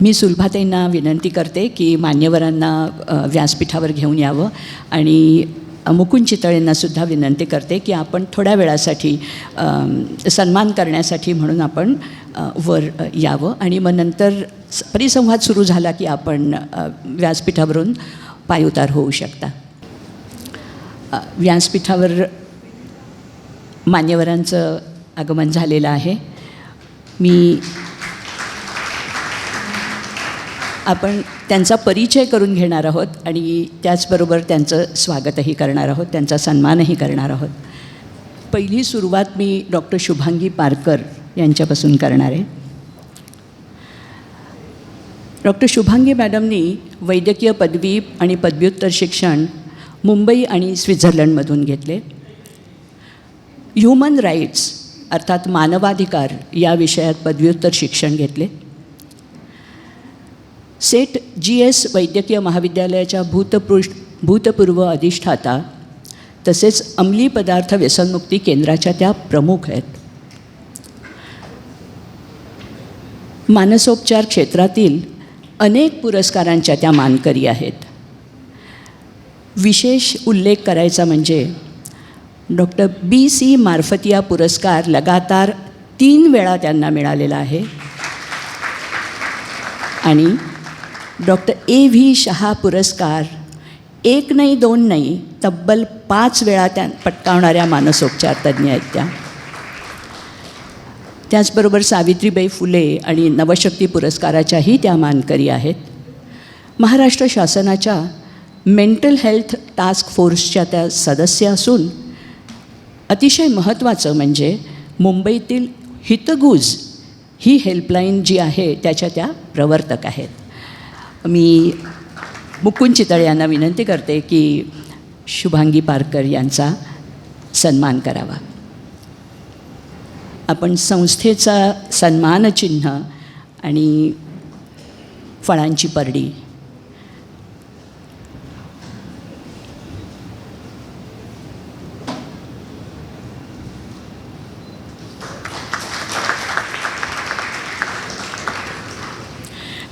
मी सुलभाताईंना विनंती करते की मान्यवरांना व्यासपीठावर घेऊन यावं आणि मुकुंद चितळेंनासुद्धा विनंती करते की आपण थोड्या वेळासाठी सन्मान करण्यासाठी म्हणून आपण वर यावं आणि मग नंतर परिसंवाद सुरू झाला की आपण व्यासपीठावरून पायउतार होऊ शकता. व्यासपीठावर मान्यवरांचं आगमन झालेलं आहे. आपण त्यांचा परिचय करून घेणार आहोत आणि त्याचबरोबर त्यांचं स्वागतही करणार आहोत, त्यांचा सन्मानही करणार आहोत. पहिली सुरुवात मी डॉक्टर शुभांगी पारकर यांच्यापासून करणार आहे. डॉक्टर शुभांगी मॅडमनी वैद्यकीय पदवी आणि पदव्युत्तर शिक्षण मुंबई आणि स्वित्झर्लंडमधून घेतले. ह्युमन राईट्स अर्थात मानवाधिकार या विषयात पदव्युत्तर शिक्षण घेतले. सेट GS वैद्यकीय महाविद्यालयाच्या भूतपूर्व अधिष्ठाता तसेच अंमली पदार्थ व्यसनमुक्ती केंद्राच्या त्या प्रमुख आहेत. मानसोपचार क्षेत्रातील अनेक पुरस्कारांच्या त्या मानकरी आहेत. विशेष उल्लेख करायचा म्हणजे डॉक्टर BC मार्फतिया पुरस्कार लगातार 3 वेळा त्यांना मिळालेला आहे आणि डॉक्टर AV शहा पुरस्कार 1 नाही 2 नाही तब्बल 5 वेळा त्या पटकावणाऱ्या मानसोपचार तज्ज्ञ आहेत त्या. त्याचबरोबर सावित्रीबाई फुले आणि नवशक्ती पुरस्काराच्याही त्या मानकरी आहेत. महाराष्ट्र शासनाच्या मेंटल हेल्थ टास्क फोर्सच्या त्या सदस्य असून अतिशय महत्त्वाचं म्हणजे मुंबईतील हितगुज ही हेल्पलाईन जी आहे त्याच्या त्या प्रवर्तक आहेत. मी मुकुंद चितळे यांना विनंती करते की शुभांगी पारकर यांचा सन्मान करावा. आपण संस्थेचा सन्मानचिन्ह आणि फळांची परडी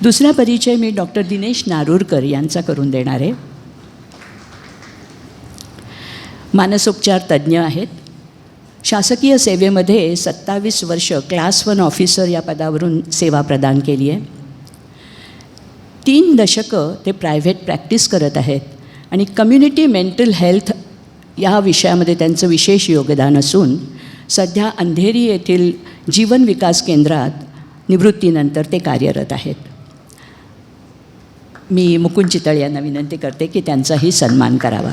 दुसरा परिचय मी डॉक्टर दिनेश नारूरकर यांचा करून देणार आहे. मानसोपचार तज्ज्ञ आहेत. शासकीय सेवेमध्ये 27 वर्ष क्लास 1 ऑफिसर या पदावरून सेवा प्रदान केली आहे. 3 दशकं ते प्रायव्हेट प्रॅक्टिस करत आहेत आणि कम्युनिटी मेंटल हेल्थ या विषयामध्ये त्यांचं विशेष योगदान असून सध्या अंधेरी येथील जीवन विकास केंद्रात निवृत्तीनंतर ते कार्यरत आहेत. मी मुकुंद चितळे यांना विनंती करते की त्यांचाही सन्मान करावा.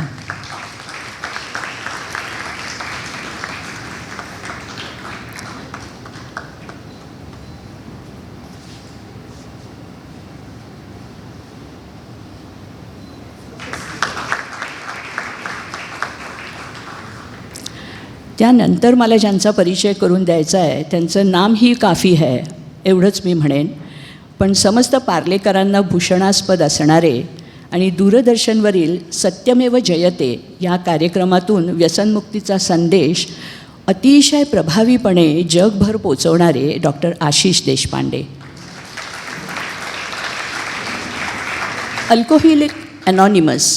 त्यानंतर मला ज्यांचा परिचय करून द्यायचा आहे त्यांचं नामही काफी है एवढंच मी म्हणेन. पण समस्त पार्लेकरांना भूषणास्पद असणारे आणि दूरदर्शनवरील सत्यमेव जयते या कार्यक्रमातून व्यसनमुक्तीचा संदेश अतिशय प्रभावीपणे जगभर पोचवणारे doctor Ashish Deshpande. Alcoholic Anonymous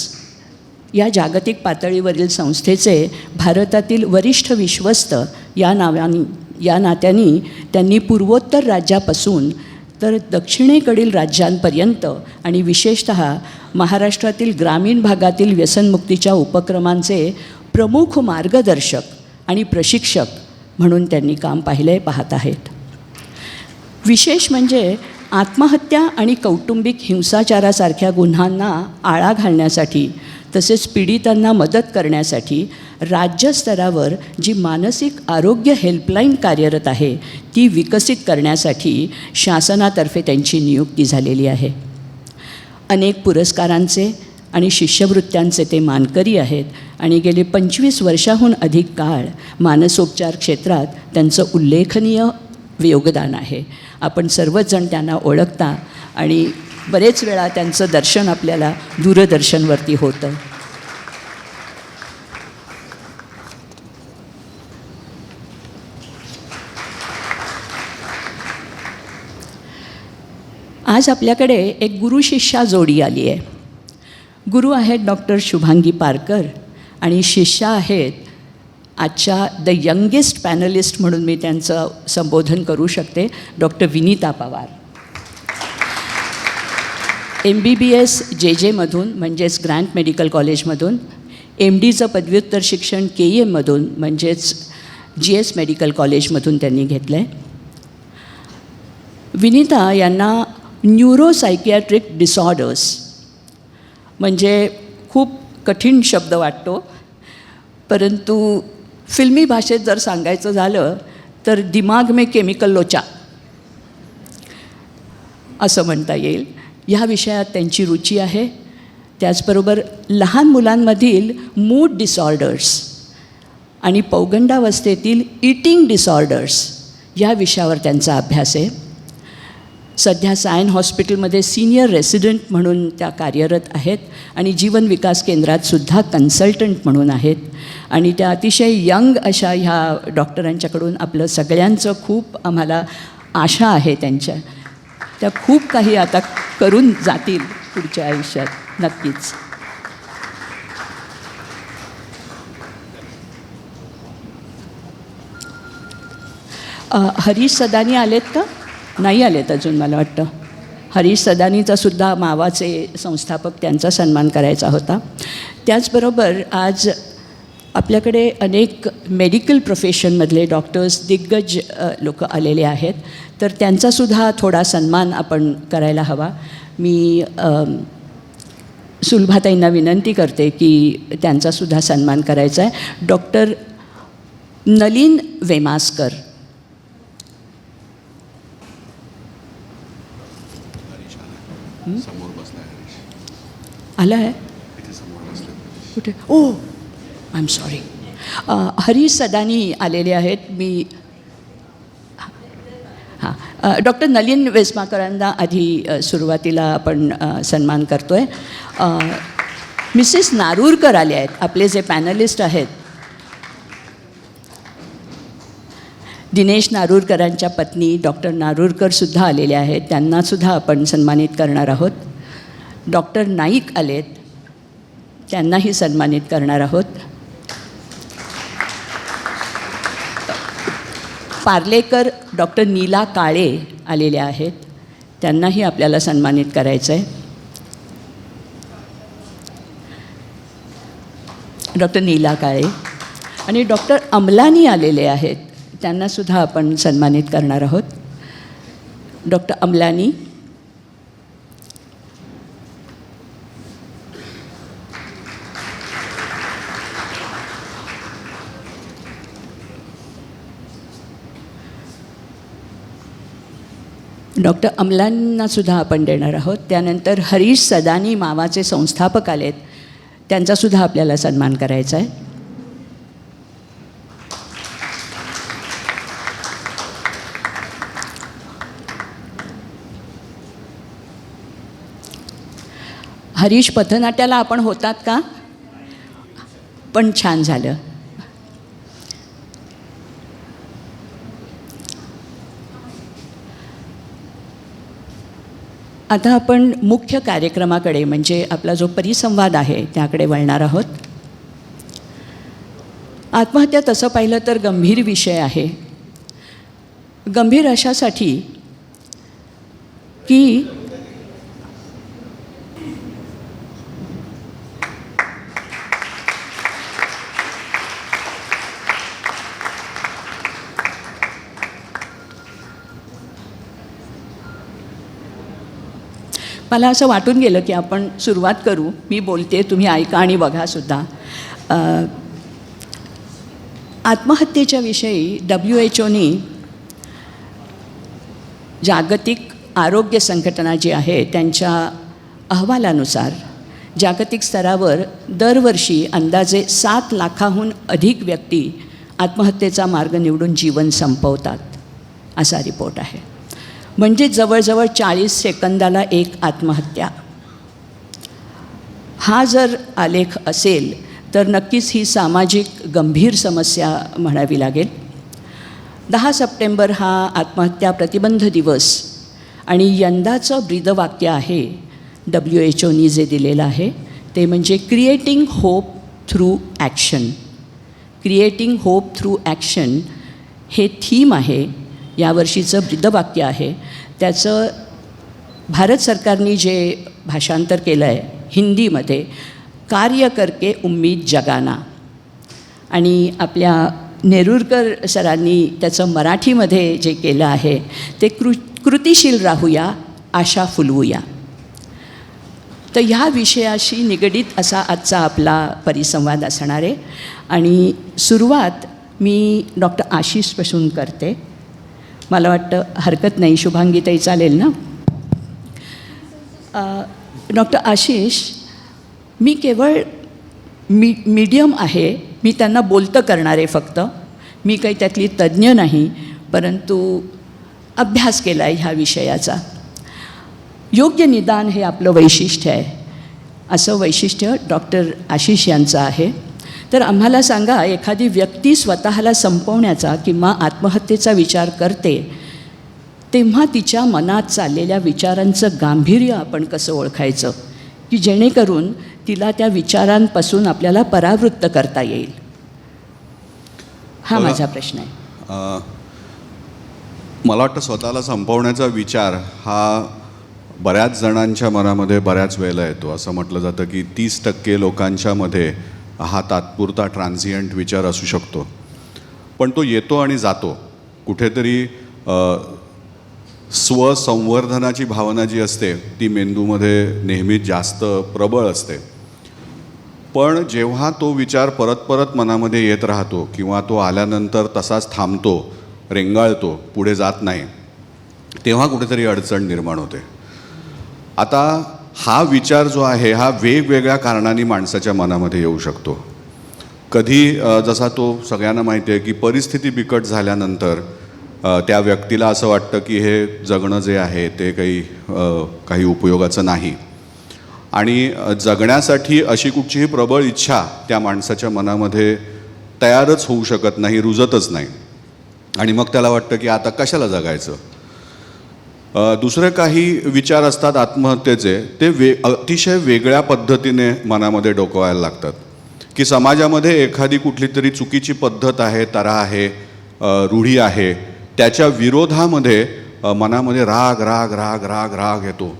या जागतिक पातळीवरील संस्थेचे भारतातील वरिष्ठ विश्वस्त या नात्याने त्यांनी पूर्वोत्तर राज्यापासून तर दक्षिणेकडील राज्यांपर्यंत आणि विशेषतः महाराष्ट्रातील ग्रामीण भागातील व्यसनमुक्तीच्या उपक्रमांचे प्रमुख मार्गदर्शक आणि प्रशिक्षक म्हणून त्यांनी काम पाहत आहेत. विशेष म्हणजे आत्महत्या आणि कौटुंबिक हिंसाचारासारख्या गुन्ह्यांना आळा घालण्यासाठी तसेच पीडितांना मदत करण्यासाठी राज्यस्तरावर जी मानसिक आरोग्य हेल्पलाईन कार्यरत आहे ती विकसित करण्यासाठी शासनातर्फे त्यांची नियुक्ती झालेली आहे. अनेक पुरस्कारांचे आणि शिष्यवृत्त्यांचे ते मानकरी आहेत आणि गेले 25 वर्षाहून अधिक काळ मानसोपचार क्षेत्रात त्यांचं उल्लेखनीय योगदान आहे. आपण सर्वच जण त्यांना ओळखता आणि बरेच वेळा त्यांचं दर्शन आपल्याला दूरदर्शनवरती होतं. आज आपल्याकडे एक गुरु शिष्या जोडी आली आहे. गुरु आहेत डॉक्टर शुभांगी पारकर आणि शिष्या आहेत आजच्या द यंगेस्ट पॅनलिस्ट म्हणून मी त्यांचं संबोधन करू शकते, डॉक्टर विनीता पवार. MBBS JJमधून म्हणजेच ग्रँट मेडिकल कॉलेजमधून, MDचं पदव्युत्तर शिक्षण KEMमधून म्हणजेच GS मेडिकल कॉलेजमधून त्यांनी घेतलं आहे. विनीता यांना न्यूरोसायकियाट्रिक डिसऑर्डर्स म्हणजे खूप कठीण शब्द वाटतो, परंतु फिल्मी भाषेत जर सांगायचं झालं तर दिमाग में केमिकल लोचा असं म्हणता येईल. ह्या विषयात त्यांची रुची आहे. त्याचबरोबर लहान मुलांमधील मूड डिसऑर्डर्स आणि पौगंडावस्थेतील ईटिंग डिसऑर्डर्स या विषयावर त्यांचा अभ्यास आहे. सध्या सायन हॉस्पिटलमध्ये सिनियर रेसिडेंट म्हणून त्या कार्यरत आहेत आणि जीवन विकास केंद्रातसुद्धा कन्सल्टंट म्हणून आहेत. आणि त्या अतिशय यंग अशा ह्या डॉक्टरांच्याकडून आपलं सगळ्यांचं खूप आम्हाला आशा आहे त्यांच्या. त्या खूप काही आता करून जातील पुढच्या आयुष्यात नक्कीच. हरीश सदानी आलेत का? नाही आलेत अजून मला वाटतं. हरीश सदानीचा सुद्धा मावाचे संस्थापक, त्यांचा सन्मान करायचा होता. त्याचबरोबर आज आपल्याकडे अनेक मेडिकल प्रोफेशनमधले डॉक्टर्स, दिग्गज लोक आलेले आहेत, तर त्यांचासुद्धा थोडा सन्मान आपण करायला हवा. मी सुलभाताईंना विनंती करते की त्यांचासुद्धा सन्मान करायचा आहे. डॉक्टर नलिन वेमासकर. आला आहे कुठे? ओ I am sorry. Harish Sadani आलेले आहेत. मी हां, डॉक्टर नलिन वेस्माकरांना आधी सुरुवातीला आपण सन्मान करतो आहे. मिसेस नारूरकर आले आहेत, आपले जे पॅनलिस्ट आहेत. दिनेश नारूरकरांच्या पत्नी डॉक्टर नारूरकरसुद्धा आलेले आहेत, त्यांनासुद्धा आपण सन्मानित करणार आहोत. डॉक्टर नाईक आलेत, त्यांनाही सन्मानित करणार आहोत. पार्लेकर डॉक्टर नीला काळे आलेल्या आहेत, त्यांनाही आपल्याला सन्मानित करायचं आहे. डॉक्टर नीला काळे आणि डॉक्टर अमलानी आलेले आहेत, त्यांनासुद्धा आपण सन्मानित करणार आहोत. डॉक्टर अमलानी. डॉक्टर अमलांनासुद्धा आपण देणार आहोत. त्यानंतर हरीश सदानी मावाचे संस्थापक आलेत, त्यांचासुद्धा आपल्याला सन्मान करायचा आहे. हरीश, पथनाट्याला आपण होतात का? पण छान झालं. आता आपण मुख्य कार्यक्रमाकडे म्हणजे आपला जो परिसंवाद आहे त्याकडे वळणार आहोत. आत्महत्या तसं पाहिलं तर गंभीर विषय आहे. गंभीर अशासाठी की मला असं वाटून गेलं की आपण सुरुवात करू. मी बोलते, तुम्ही ऐका आणि बघासुद्धा. आत्महत्येच्या विषयी WHOनी जागतिक आरोग्य संघटना जी आहे त्यांच्या अहवालानुसार जागतिक स्तरावर दरवर्षी अंदाजे 7 लाखाहून अधिक व्यक्ती आत्महत्येचा मार्ग निवडून जीवन संपवतात, असा रिपोर्ट आहे. म्हणजे जवळजवळ 40 सेकंदाला एक आत्महत्या. हा जर आलेख असेल तर नक्कीच ही सामाजिक गंभीर समस्या म्हणावी लागेल. 10 सप्टेंबर हा आत्महत्या प्रतिबंध दिवस आणि यंदाचं ब्रीदवाक्य आहे WHO जे दिलेलं आहे ते म्हणजे creating hope through action. Creating hope through action हे थीम आहे, यावर्षीचं ब्रीदवाक्य आहे. त्याचं भारत सरकारने जे भाषांतर केलं आहे हिंदीमध्ये, कार्य करके उम्मीद जगाना, आणि आपल्या नेरुरकर सरांनी त्याचं मराठीमध्ये जे केलं आहे ते कृतिशील राहूया, आशा फुलवूया. तर ह्या विषयाशी निगडीत असा आजचा आपला परिसंवाद असणार आहे. आणि सुरुवात मी डॉक्टर आशिषपासून करते. मला वाटतं हरकत नाही, शुभांगीताई चालेल ना? डॉक्टर आशिष, मी केवळ मीडियम आहे, मी त्यांना बोलतं करणार आहे फक्त. मी काही त्यातली तज्ज्ञ नाही, परंतु अभ्यास केला आहे ह्या विषयाचा. योग्य निदान हे आपलं वैशिष्ट्य आहे, असं वैशिष्ट्य डॉक्टर आशिष यांचं आहे. तर आम्हाला सांगा, एखादी व्यक्ती स्वतःला संपवण्याचा किंवा आत्महत्येचा विचार करते तेव्हा तिच्या मनात चाललेल्या विचारांचं गांभीर्य आपण कसं ओळखायचं, की जेणेकरून तिला त्या विचारांपासून आपल्याला परावृत्त करता येईल? हा माझा प्रश्न आहे. मला वाटतं स्वतःला संपवण्याचा विचार हा बऱ्याच जणांच्या मनामध्ये बऱ्याच वेळेला येतो. असं म्हटलं जातं की 30% लोकांच्यामध्ये हा तात्पुरता ट्रान्झियंट विचार असू शकतो, पण तो येतो आणि जातो. कुठेतरी स्वसंवर्धनाची भावना जी असते ती मेंदूमध्ये नेहमीच जास्त प्रबळ असते. पण जेव्हा तो विचार परत परत मनामध्ये येत राहतो किंवा तो आल्यानंतर तसाच थांबतो, रेंगाळतो, पुढे जात नाही, तेव्हा कुठेतरी अडचण निर्माण होते. आता हा विचार जो आहे हा वेगवेगळ्या कारणांनी माणसाच्या मनामध्ये येऊ शकतो. कधी जसा तो सगळ्यांना माहिती आहे की परिस्थिती बिकट झाल्यानंतर त्या व्यक्तीला असं वाटतं की हे जगणं जे आहे ते काही उपयोगाचं नाही, आणि जगण्यासाठी अशी कुठचीही प्रबळ इच्छा त्या माणसाच्या मनामध्ये तयारच होऊ शकत नाही, रुजतच नाही, आणि मग त्याला वाटतं की आता कशाला जगायचं. दुसरे काही विचार असतात आत्महत्येचे, ते अतिशय वेगळ्या पद्धतीने मनामध्ये डोकवायला लागतात, की समाजामध्ये एखादी कुठली तरी चुकीची पद्धत आहे, तऱ्हा आहे, रूढी आहे, त्याच्या विरोधामध्ये मनामध्ये राग राग राग राग राग येतो,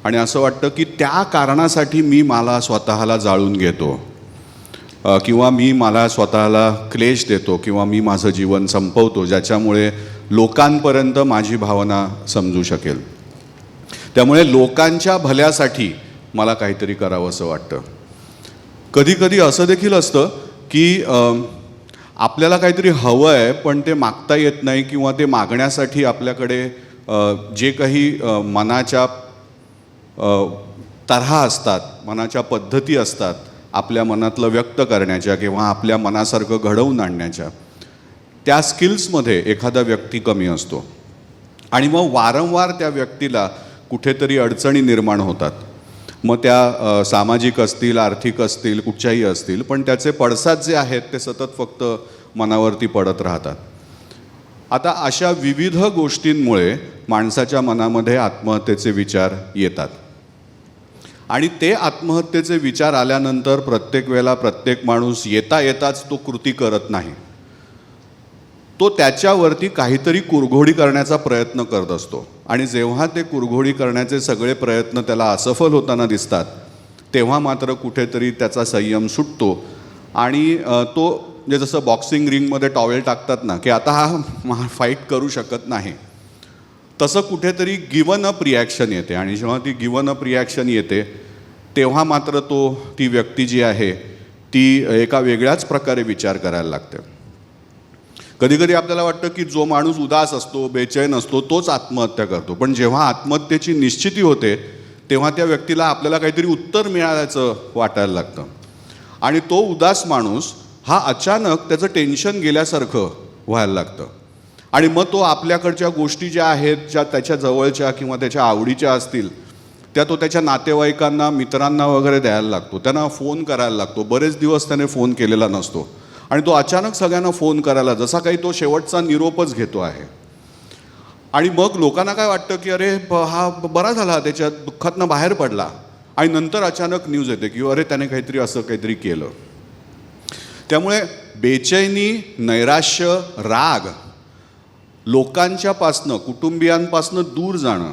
आणि असं वाटतं की त्या कारणासाठी मी मला स्वतःला जाळून घेतो, किंवा मी मला स्वतःला क्लेश देतो, किंवा मी माझं जीवन संपवतो ज्याच्यामुळे लोकांपर्यंत माझी भावना समजू शकेल. त्यामुळे लोकांच्या भल्यासाठी मला काहीतरी करावं असं वाटतं. कधीकधी असं देखील असतं की आपल्याला काहीतरी हवं आहे पण ते मागता येत नाही, किंवा ते मागण्यासाठी आपल्याकडे जे काही मनाच्या तऱ्हा असतात, मनाच्या पद्धती असतात आपल्या मनातलं व्यक्त करण्याच्या किंवा आपल्या मनासारखं घडवून आणण्याच्या, त्या स्किल्समध्ये एखादा व्यक्ती कमी असतो, आणि मग वारंवार त्या व्यक्तीला कुठेतरी अडचणी निर्माण होतात. मग त्या सामाजिक असतील, आर्थिक असतील, कुठच्याही असतील, पण त्याचे पडसाद जे आहेत ते सतत फक्त मनावरती पडत राहतात. आता अशा विविध गोष्टींमुळे माणसाच्या मनामध्ये आत्महत्येचे विचार येतात, आणि ते आत्महत्येचे विचार आल्यानंतर प्रत्येक वेळेला प्रत्येक माणूस येताच तो कृती करत नाही. तो त्याच्यावरती काहीतरी कुरघोडी करण्याचा प्रयत्न करत असतो, आणि जेव्हा ते कुरघोडी करण्याचे सगळे प्रयत्न त्याला असफल होताना दिसतात तेव्हा मात्र कुठेतरी त्याचा संयम सुटतो, आणि तो म्हणजे जसं बॉक्सिंग रिंगमध्ये टॉवेल टाकतात ना की आता हा फाईट करू शकत नाही, तसं कुठेतरी गिवन अप रिॲक्शन येते. आणि जेव्हा ती गिवन अप रिॲक्शन येते तेव्हा मात्र ती व्यक्ती जी आहे ती एका वेगळ्याच प्रकारे विचार करायला लागते. कधीकधी आपल्याला वाटतं की जो माणूस उदास असतो, बेचैन असतो, तोच आत्महत्या करतो, पण जेव्हा आत्महत्येची निश्चिती होते तेव्हा त्या व्यक्तीला आपल्याला काहीतरी उत्तर मिळाल्याचं वाटायला लागतं, आणि तो उदास माणूस हा अचानक त्याचं टेन्शन गेल्यासारखं व्हायला लागतं, आणि मग तो आपल्याकडच्या गोष्टी ज्या आहेत, ज्या त्याच्या जवळच्या किंवा त्याच्या आवडीच्या असतील त्या तो त्याच्या नातेवाईकांना, मित्रांना वगैरे द्यायला लागतो, त्यांना फोन करायला लागतो. बरेच दिवस त्याने फोन केलेला नसतो, आणि तो अचानक सगळ्यांना फोन करायला, जसा काही तो शेवटचा निरोपच घेतो आहे. आणि मग लोकांना काय वाटतं की अरे हा बरा झाला, त्याच्या दुःखातनं बाहेर पडला, आणि नंतर अचानक न्यूज येते की अरे त्याने काहीतरी असं काहीतरी केलं. त्यामुळे बेचैनी, नैराश्य, राग, लोकांच्यापासनं, कुटुंबियांपासनं दूर जाणं,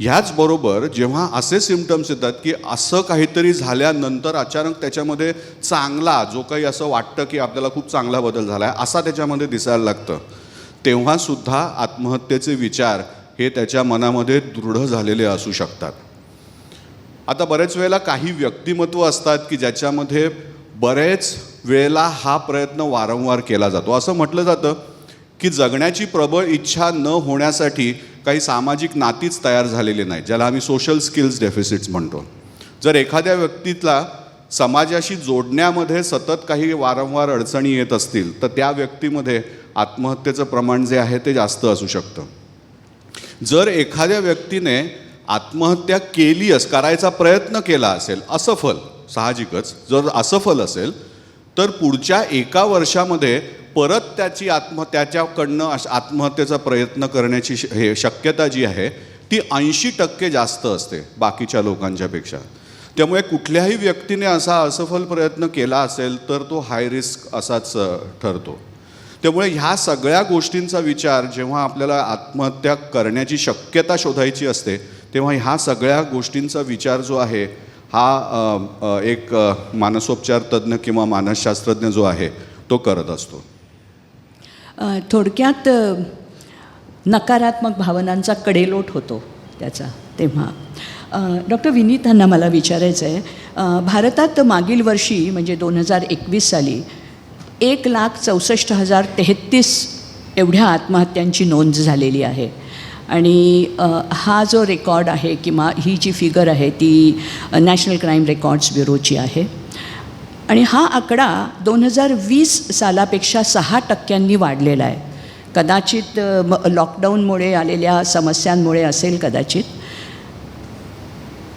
ह्याचबरोबर जेव्हा असे सिम्पटम्स येतात की असं काहीतरी झाल्यानंतर अचानक त्याच्यामध्ये चांगला, जो काही असं वाटतं की आपल्याला खूप चांगला बदल झाला आहे असा त्याच्यामध्ये दिसायला लागतं, तेव्हासुद्धा आत्महत्येचे विचार हे त्याच्या मनामध्ये दृढ झालेले असू शकतात. आता बरेच वेळेला काही व्यक्तिमत्व असतात की ज्याच्यामध्ये बरेच वेळेला हा प्रयत्न वारंवार केला जातो. असं म्हटलं जातं की जगण्याची प्रबळ इच्छा न होण्यासाठी काही सामाजिक नातीच तयार झालेली नाही, ज्याला आम्ही सोशल स्किल्स डेफिसिट्स म्हणतो. जर एखाद्या व्यक्तीला समाजाशी जोडण्यामध्ये सतत काही वारंवार अडचणी येत असतील तर त्या व्यक्तीमध्ये आत्महत्येचं प्रमाण जे आहे ते जास्त असू शकतं. जर एखाद्या व्यक्तीने आत्महत्या करायचा प्रयत्न केला असेल, असफल, साहजिकच जर असफल असेल, तर पुढच्या 1 वर्षामध्ये परत त्याच्याकडनं आत्महत्येचा प्रयत्न करण्याची शक्यता जी आहे ती 80% जास्त असते बाकीच्या लोकांच्यापेक्षा. त्यामुळे कुठल्याही व्यक्तीने असा असफल प्रयत्न केला असेल तर तो हाय रिस्क असाच ठरतो. त्यामुळे ह्या सगळ्या गोष्टींचा विचार जेव्हा आपल्याला आत्महत्या करण्याची शक्यता शोधायची असते तेव्हा ह्या सगळ्या गोष्टींचा विचार जो आहे हा एक मानसोपचार तज्ज्ञ किंवा मानसशास्त्रज्ञ जो आहे तो करत असतो. थोडक्यात नकारात्मक भावनांचा कडेलोट होतो त्याचा. तेव्हा डॉक्टर विनीतांना मला विचारायचं आहे, भारतात मागील वर्षी म्हणजे 2021 साली 1,64,033 एवढ्या आत्महत्यांची नोंद झालेली आहे. आणि हा जो रेकॉर्ड आहे किंवा ही जी फिगर आहे ती नॅशनल क्राईम रेकॉर्ड्स ब्युरोची आहे. आणि हा आकडा 2020 सालापेक्षा 6% वाढलेला आहे. कदाचित लॉकडाऊनमुळे आलेल्या समस्यांमुळे असेल कदाचित.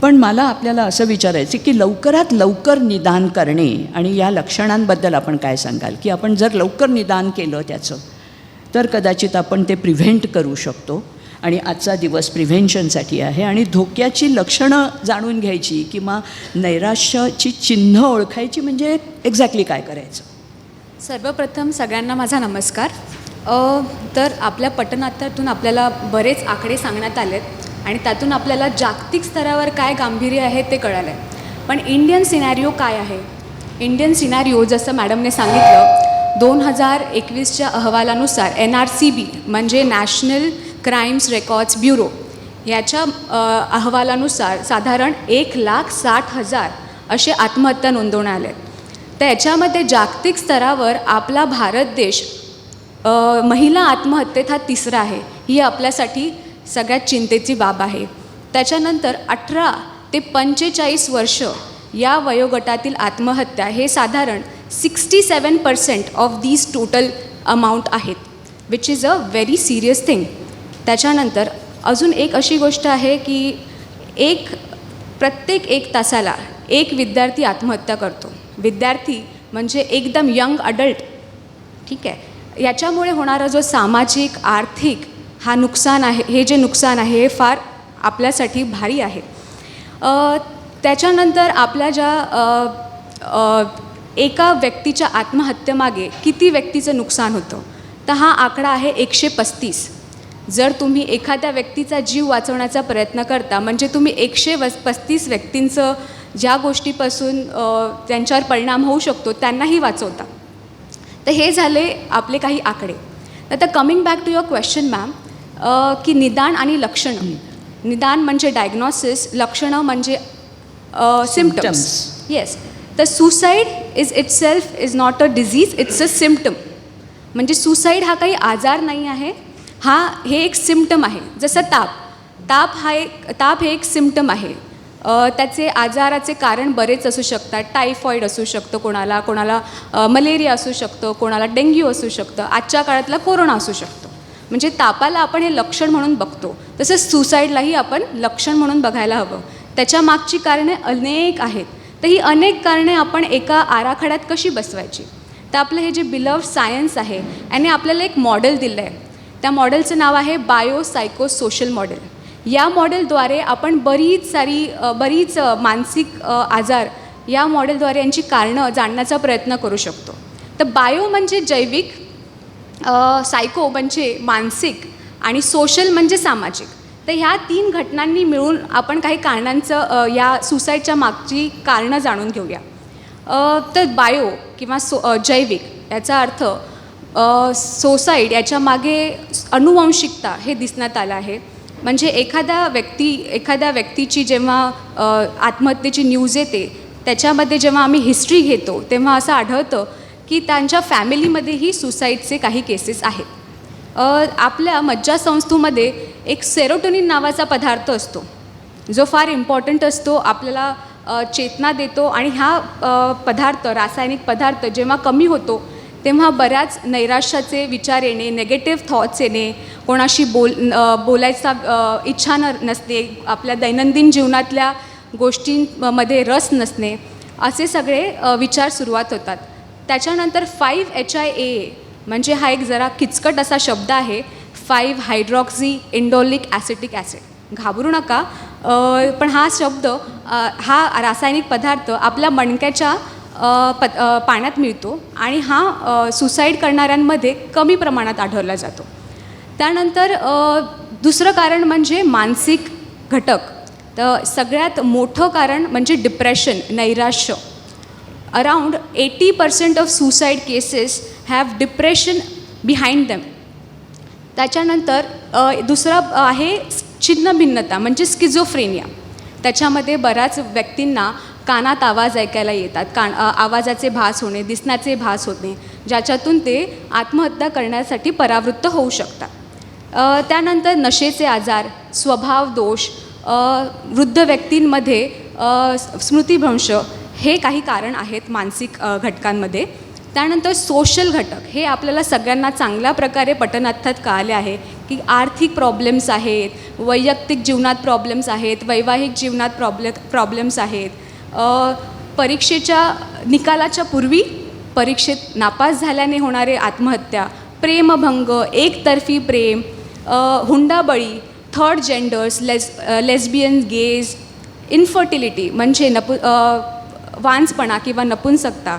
पण मला आपल्याला असं विचारायचं की लवकरात लवकर निदान करणे आणि या लक्षणांबद्दल आपण काय सांगाल की आपण जर लवकर निदान केलं त्याचं तर कदाचित आपण ते प्रिव्हेंट करू शकतो. आणि आजचा दिवस प्रिव्हेन्शनसाठी आहे. आणि धोक्याची लक्षणं जाणून घ्यायची किंवा नैराश्याची चिन्ह ओळखायची म्हणजे एक्झॅक्टली काय करायचं. सर्वप्रथम सगळ्यांना माझा नमस्कार. तर आपल्या पटनाट्यातून आपल्याला बरेच आकडे सांगण्यात आलेत आणि त्यातून आपल्याला जागतिक स्तरावर काय गांभीर्य आहे ते कळालं आहे. पण इंडियन सिनॅरिओ काय आहे? इंडियन सिनॅरिओ जसं मॅडमने सांगितलं 2021च्या अहवालानुसार NRCB म्हणजे नॅशनल क्राईम्स रेकॉर्ड्स ब्युरो याच्या अहवालानुसार साधारण 1,60,000 असे आत्महत्या नोंदवण्यात आले. तर याच्यामध्ये जागतिक स्तरावर आपला भारत देश महिला आत्महत्येत हा 3रा आहे. ही आपल्यासाठी सगळ्यात चिंतेची बाब आहे. त्याच्यानंतर 18 ते 45 वर्ष या वयोगटातील आत्महत्या हे साधारण 67% ऑफ दीज टोटल अमाऊंट आहेत, which is a very serious thing. त्याच्यानंतर अजून एक अशी गोष्ट आहे की प्रत्येक 1 तासाला एक विद्यार्थी आत्महत्या करतो. विद्यार्थी म्हणजे एकदम यंग अडल्ट, ठीक आहे. याच्यामुळे होणारा जो सामाजिक आर्थिक हा नुकसान आहे, हे जे नुकसान आहे हे फार आपल्यासाठी भारी आहे. त्याच्यानंतर आपल्या ज्या एका व्यक्तीच्या आत्महत्येमागे किती व्यक्तीचं नुकसान होतं तर हा आकडा आहे 135. जर तुम्ही एखाद्या व्यक्तीचा जीव वाचवण्याचा प्रयत्न करता म्हणजे तुम्ही 135 व्यक्तींचं ज्या गोष्टीपासून त्यांच्यावर परिणाम होऊ शकतो त्यांनाही वाचवता. तर हे झाले आपले काही आकडे. आता coming back to your question ma'am, की निदान आणि लक्षणं. निदान म्हणजे डायग्नॉसिस, लक्षणं म्हणजे सिम्पटम्स. येस. तर suicide itself is not a disease, it's a symptom. म्हणजे सुसाईड हा काही आजार नाही आहे, हे एक सिम्पटम आहे. जसं ताप हे एक सिम्पटम आहे. त्याचे आजाराचे कारण बरेच असू शकतात. टायफॉईड असू शकतं कोणाला मलेरिया असू शकतं, कोणाला डेंग्यू असू शकतं, आजच्या काळातला कोरोना असू शकतो. म्हणजे तापाला आपण हे लक्षण म्हणून बघतो, तसंच सुसाईडलाही आपण लक्षण म्हणून बघायला हवं. त्याच्या मागची कारणे अनेक आहेत. तर ही अनेक कारणे आपण एका आराखड्यात कशी बसवायची. तर आपलं हे जे बिलव्ड सायन्स आहे याने आपल्याला एक मॉडेल दिलं आहे. त्या मॉडेलचं नाव आहे बायो सायको सोशल मॉडेल. या मॉडेलद्वारे आपण बरीच मानसिक आजार या मॉडेलद्वारे यांची कारणं जाणण्याचा प्रयत्न करू शकतो. तर बायो म्हणजे जैविक, सायको म्हणजे मानसिक आणि सोशल म्हणजे सामाजिक. तर ह्या 3 घटनांनी मिळून आपण काही कारणांचं या सुसाईडच्या मागची कारणं जाणून घेऊया. तर बायो किंवा जैविक याचा अर्थ सोसाईड याच्या मागे अनुवंशिकता हे दिसण्यात आलं आहे. म्हणजे एखाद्या व्यक्तीची जेव्हा आत्महत्येची न्यूज येते त्याच्यामध्ये जेव्हा आम्ही हिस्ट्री घेतो तेव्हा असं आढळतं की त्यांच्या फॅमिलीमध्येही सुसाईडचे काही केसेस आहेत. आपल्या मज्जासंस्थेमध्ये एक सेरोटोनिन नावाचा पदार्थ असतो जो फार इम्पॉर्टंट असतो, आपल्याला चेतना देतो. आणि हा पदार्थ, रासायनिक पदार्थ जेव्हा कमी होतो तेव्हा बऱ्याच नैराश्याचे विचार येणे, नेगेटिव्ह थॉट्स येणे, कोणाशी बोलायचा इच्छा नसणे, आपल्या दैनंदिन जीवनातल्या गोष्टींमध्ये रस नसणे, असे सगळे विचार सुरुवात होतात. त्याच्यानंतर 5-HIAA म्हणजे हा एक जरा किचकट असा शब्द आहे, 5-हायड्रॉक्झी इंडोलिक ॲसिटिक ॲसिड. घाबरू नका, पण हा शब्द, हा रासायनिक पदार्थ आपल्या मणक्याच्या पाण्यात मिळतो आणि हा सुसाईड करणाऱ्यांमध्ये कमी प्रमाणात आढळला जातो. त्यानंतर दुसरं कारण म्हणजे मानसिक घटक. तर सगळ्यात मोठं कारण म्हणजे डिप्रेशन, नैराश्य. Around 80% of suicide cases have depression behind them. त्याच्यानंतर दुसरं आहे छिन्नभिन्नता म्हणजे स्किझोफ्रेनिया. त्याच्यामध्ये बऱ्याच व्यक्तींना कानात आवाज ऐकायला येतात, आवाजाचे भास होणे, दिसण्याचे भास होणे, ज्याच्यातून ते आत्महत्या करण्यासाठी परावृत्त होऊ शकतात. त्यानंतर नशेचे आजार, स्वभाव दोष, वृद्ध व्यक्तींमध्ये स्मृतिभ्रंश हे काही कारण आहेत मानसिक घटकांमध्ये. त्यानंतर सोशल घटक हे आपल्याला सगळ्यांना चांगल्या प्रकारे पटनार्थात कळाले आहे की आर्थिक प्रॉब्लेम्स आहेत, वैयक्तिक जीवनात प्रॉब्लेम्स आहेत, वैवाहिक जीवनात प्रॉब्लेम्स आहेत, परीक्षेच्या निकालाच्या पूर्वी परीक्षेत नापास झाल्याने होणारे आत्महत्या, प्रेमभंग, एकतर्फी प्रेम, हुंडाबळी, third genders, lesbian, gays, infertility म्हणजे वांझपणा किंवा नपुंसकता.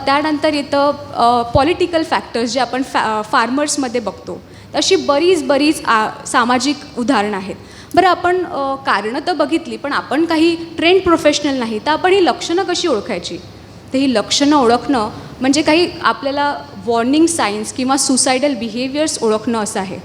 त्यानंतर येतं पॉलिटिकल फॅक्टर्स जे आपण फार्मर्समध्ये बघतो. अशी बरीच सामाजिक उदाहरणं आहेत. बरं, आपण कारणं तर बघितली, पण आपण काही ट्रेंड प्रोफेशनल नाही, तर आपण ही लक्षणं कशी ओळखायची? तर ही लक्षणं ओळखणं म्हणजे काही आपल्याला वॉर्निंग साईन्स किंवा सुसायडल बिहेवियर्स ओळखणं असं आहे.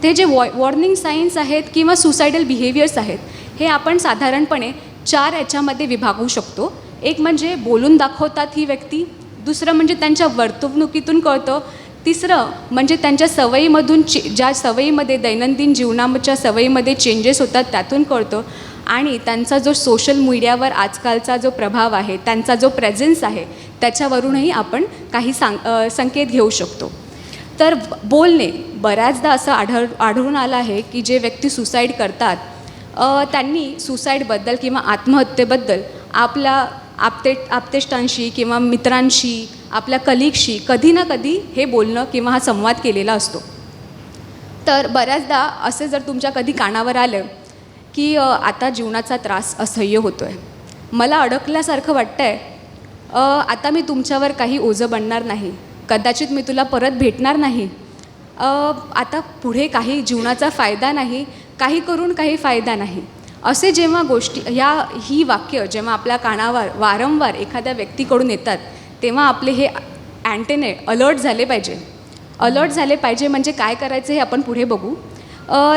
ते जे वॉर्निंग साईन्स आहेत किंवा सुसायडल बिहेवियर्स आहेत हे आपण साधारणपणे 4 याच्यामध्ये विभागू शकतो. एक म्हणजे बोलून दाखवतात ही व्यक्ती, दुसरं म्हणजे त्यांच्या वर्तवणुकीतून कळतं, तिसरं म्हणजे त्यांच्या सवयीमधून ज्या सवयीमध्ये दैनंदिन जीवनाच्या सवयीमध्ये चेंजेस होतात त्यातून कळतं, आणि त्यांचा जो सोशल मीडियावर आजकालचा जो प्रभाव आहे, त्यांचा जो प्रेझेन्स आहे त्याच्यावरूनही आपण काही संकेत घेऊ शकतो. तर बोलणे बऱ्याचदा असं आढळून आलं आहे की जे व्यक्ती सुसाईड करतात त्यांनी सुसाईडबद्दल किंवा आत्महत्येबद्दल आपल्या आप्तेष्टांशी किंवा मित्रांशी, आपल्या कलिगशी कधी ना कधी हे बोलणं किंवा हा संवाद केलेला असतो. तर बऱ्याचदा असे जर तुमच्या कधी कानावर आलं की आता जीवनाचा त्रास असह्य होतो आहे, मला अडकल्यासारखं वाटतं आहे, आता मी तुमच्यावर काही ओझं बनणार नाही, कदाचित मी तुला परत भेटणार नाही, आता पुढे काही जीवनाचा फायदा नाही, काही करून काही फायदा नाही, असे जेव्हा गोष्टी ही वाक्य जेव्हा आपल्या कानावर वारंवार एखाद्या व्यक्तीकडून येतात तेव्हा आपले हे अँटेने अलर्ट झाले पाहिजे. म्हणजे काय करायचं हे आपण पुढे बघू.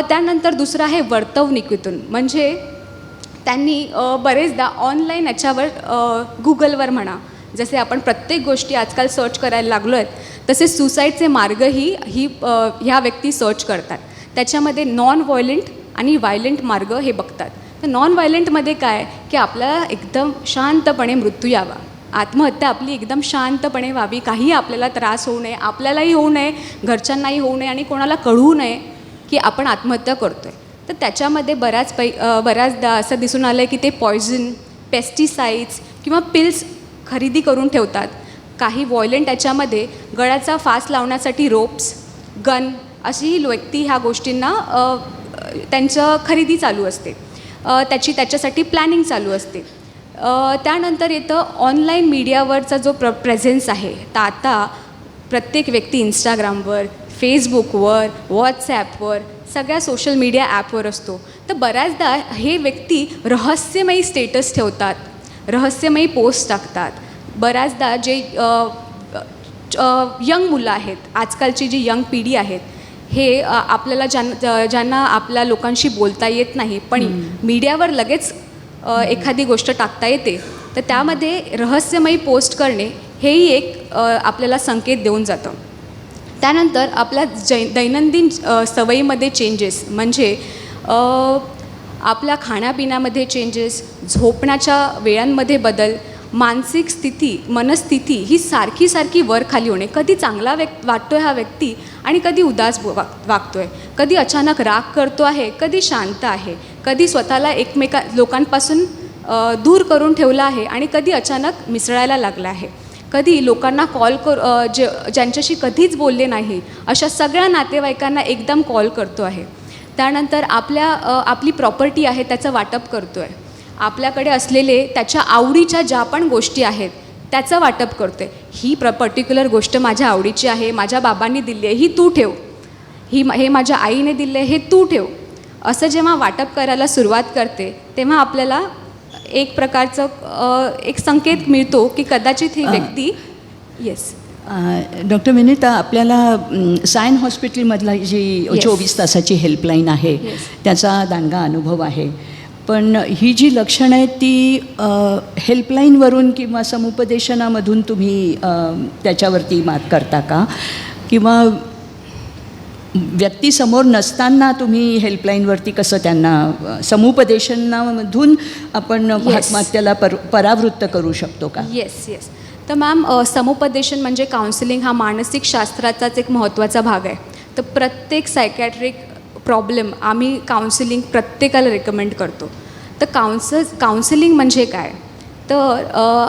त्यानंतर दुसरं आहे वर्तवणुकीतून. म्हणजे त्यांनी बरेचदा ऑनलाईन याच्यावर गुगलवर म्हणा, जसे आपण प्रत्येक गोष्टी आजकाल सर्च करायला लागलो आहेत, तसे सुसाईडचे मार्गही ह्या व्यक्ती सर्च करतात. त्याच्यामध्ये नॉन व्हायलेंट आणि व्हायलेंट मार्ग हे बघतात. तर नॉन व्हायलेंटमध्ये काय की आपल्याला एकदम शांतपणे मृत्यू यावा, आत्महत्या आपली एकदम शांतपणे व्हावी, काही आपल्याला त्रास होऊ नये, आपल्यालाही होऊ नये, घरच्यांनाही होऊ नये आणि कोणाला कळवू नये की आपण आत्महत्या करतो आहे. तर त्याच्यामध्ये बऱ्याचदा असं दिसून आलं आहे की ते पॉयझन, पेस्टिसाइड्स किंवा पिल्स खरेदी करून ठेवतात. काही व्हायलेंट याच्यामध्ये गळ्याचा फास लावण्यासाठी रोप्स, गन अशी ही व्यक्ती ह्या गोष्टींना त्यांचं खरेदी चालू असते, त्याच्यासाठी प्लॅनिंग चालू असते. त्यानंतर येतं ऑनलाईन मीडियावरचा जो प्रेझेन्स आहे. तर आता प्रत्येक व्यक्ती इंस्टाग्रामवर, फेसबुकवर, व्हॉट्सॲपवर, सगळ्या सोशल मीडिया ॲपवर असतो. तर बऱ्याचदा हे व्यक्ती रहस्यमयी स्टेटस ठेवतात, रहस्यमयी पोस्ट टाकतात. बऱ्याचदा जे यंग मुलं आहेत, आजकालची जी यंग पिढी आहेत, हे आपल्याला ज्यांना आपल्या लोकांशी बोलता येत नाही, पण मीडियावर लगेच एखादी गोष्ट टाकता येते, तर त्यामध्ये रहस्यमयी पोस्ट करणे हेही एक आपल्याला संकेत देऊन जातं. त्यानंतर आपल्या दैनंदिन सवयीमध्ये चेंजेस म्हणजे आपल्या खाण्यापिण्यामध्ये चेंजेस, झोपण्याच्या वेळांमध्ये बदल, मानसिक स्थिती, मनस्थिती ही सारखी वर खाली होणे. कधी चांगला वाटतो आहे हा व्यक्ती आणि कधी उदास वागतो आहे, कधी अचानक राग करतो आहे, कधी शांत आहे, कधी स्वतःला लोकांपासून दूर करून ठेवला आहे आणि कधी अचानक मिसळायला लागला आहे. कधी लोकांना कॉल ज्यांच्याशी कधीच बोलले नाही अशा सगळ्या नातेवाईकांना एकदम कॉल करतो आहे. त्यानंतर आपली प्रॉपर्टी आहे त्याचं वाटप करतो आहे. आपल्याकडे असलेले त्याच्या आवडीच्या ज्या पण गोष्टी आहेत त्याचं वाटप करतो आहे. ही पर्टिक्युलर गोष्ट माझ्या आवडीची आहे, माझ्या बाबांनी दिली आहे, ही तू ठेव. हे माझ्या आईने दिले, हे तू ठेव. असं जेव्हा वाटप करायला सुरुवात करते तेव्हा आपल्याला एक प्रकारचं एक संकेत मिळतो की कदाचित ही व्यक्ती येस. डॉक्टर विनीता, आपल्याला सायन हॉस्पिटलमधला जी 24 तासाची हेल्पलाईन आहे त्याचा दांडगा अनुभव आहे. पण ही जी लक्षणं आहेत ती हेल्पलाईनवरून किंवा समुपदेशनामधून तुम्ही त्याच्यावरती मात करता का, किंवा व्यक्तीसमोर नसताना तुम्ही हेल्पलाईनवरती कसं त्यांना समुपदेशनामधून आपण आत्महत्येला परावृत्त करू शकतो का? येस. तर मॅम, समुपदेशन म्हणजे काउन्सिलिंग हा मानसिक शास्त्राचाच एक महत्त्वाचा भाग आहे. तर प्रत्येक सायकॅट्रिक प्रॉब्लेम आम्ही काउन्सिलिंग प्रत्येकाला रेकमेंड करतो. तर काउन्सिलिंग म्हणजे काय, तर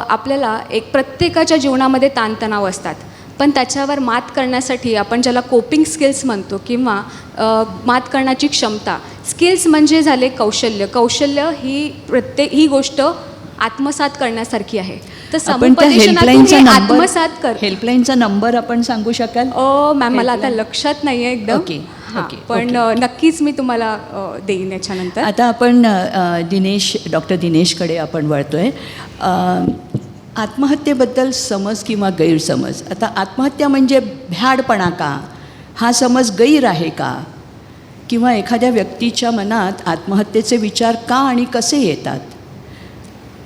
आपल्याला प्रत्येकाच्या जीवनामध्ये ताणतणाव असतात, पण त्याच्यावर मात करण्यासाठी आपण ज्याला कोपिंग स्किल्स म्हणतो किंवा मात करण्याची क्षमता. स्किल्स म्हणजे झाले कौशल्य ही गोष्ट आत्मसात करण्यासारखी आहे. तर समुपदेशनातून आत्मसात हेल्पलाईनचा नंबर आपण सांगू शकाल? मॅम, मला आता लक्षात नाही आहे एकदम. ओके. पण नक्कीच मी तुम्हाला देईन याच्यानंतर. आता आपण डॉक्टर दिनेशकडे आपण वळतोय. आत्महत्येबद्दल समज किंवा गैरसमज. आता आत्महत्या म्हणजे भ्याडपणा का, हा समज गैर आहे का, किंवा एखाद्या व्यक्तीच्या मनात आत्महत्येचे विचार का आणि कसे येतात,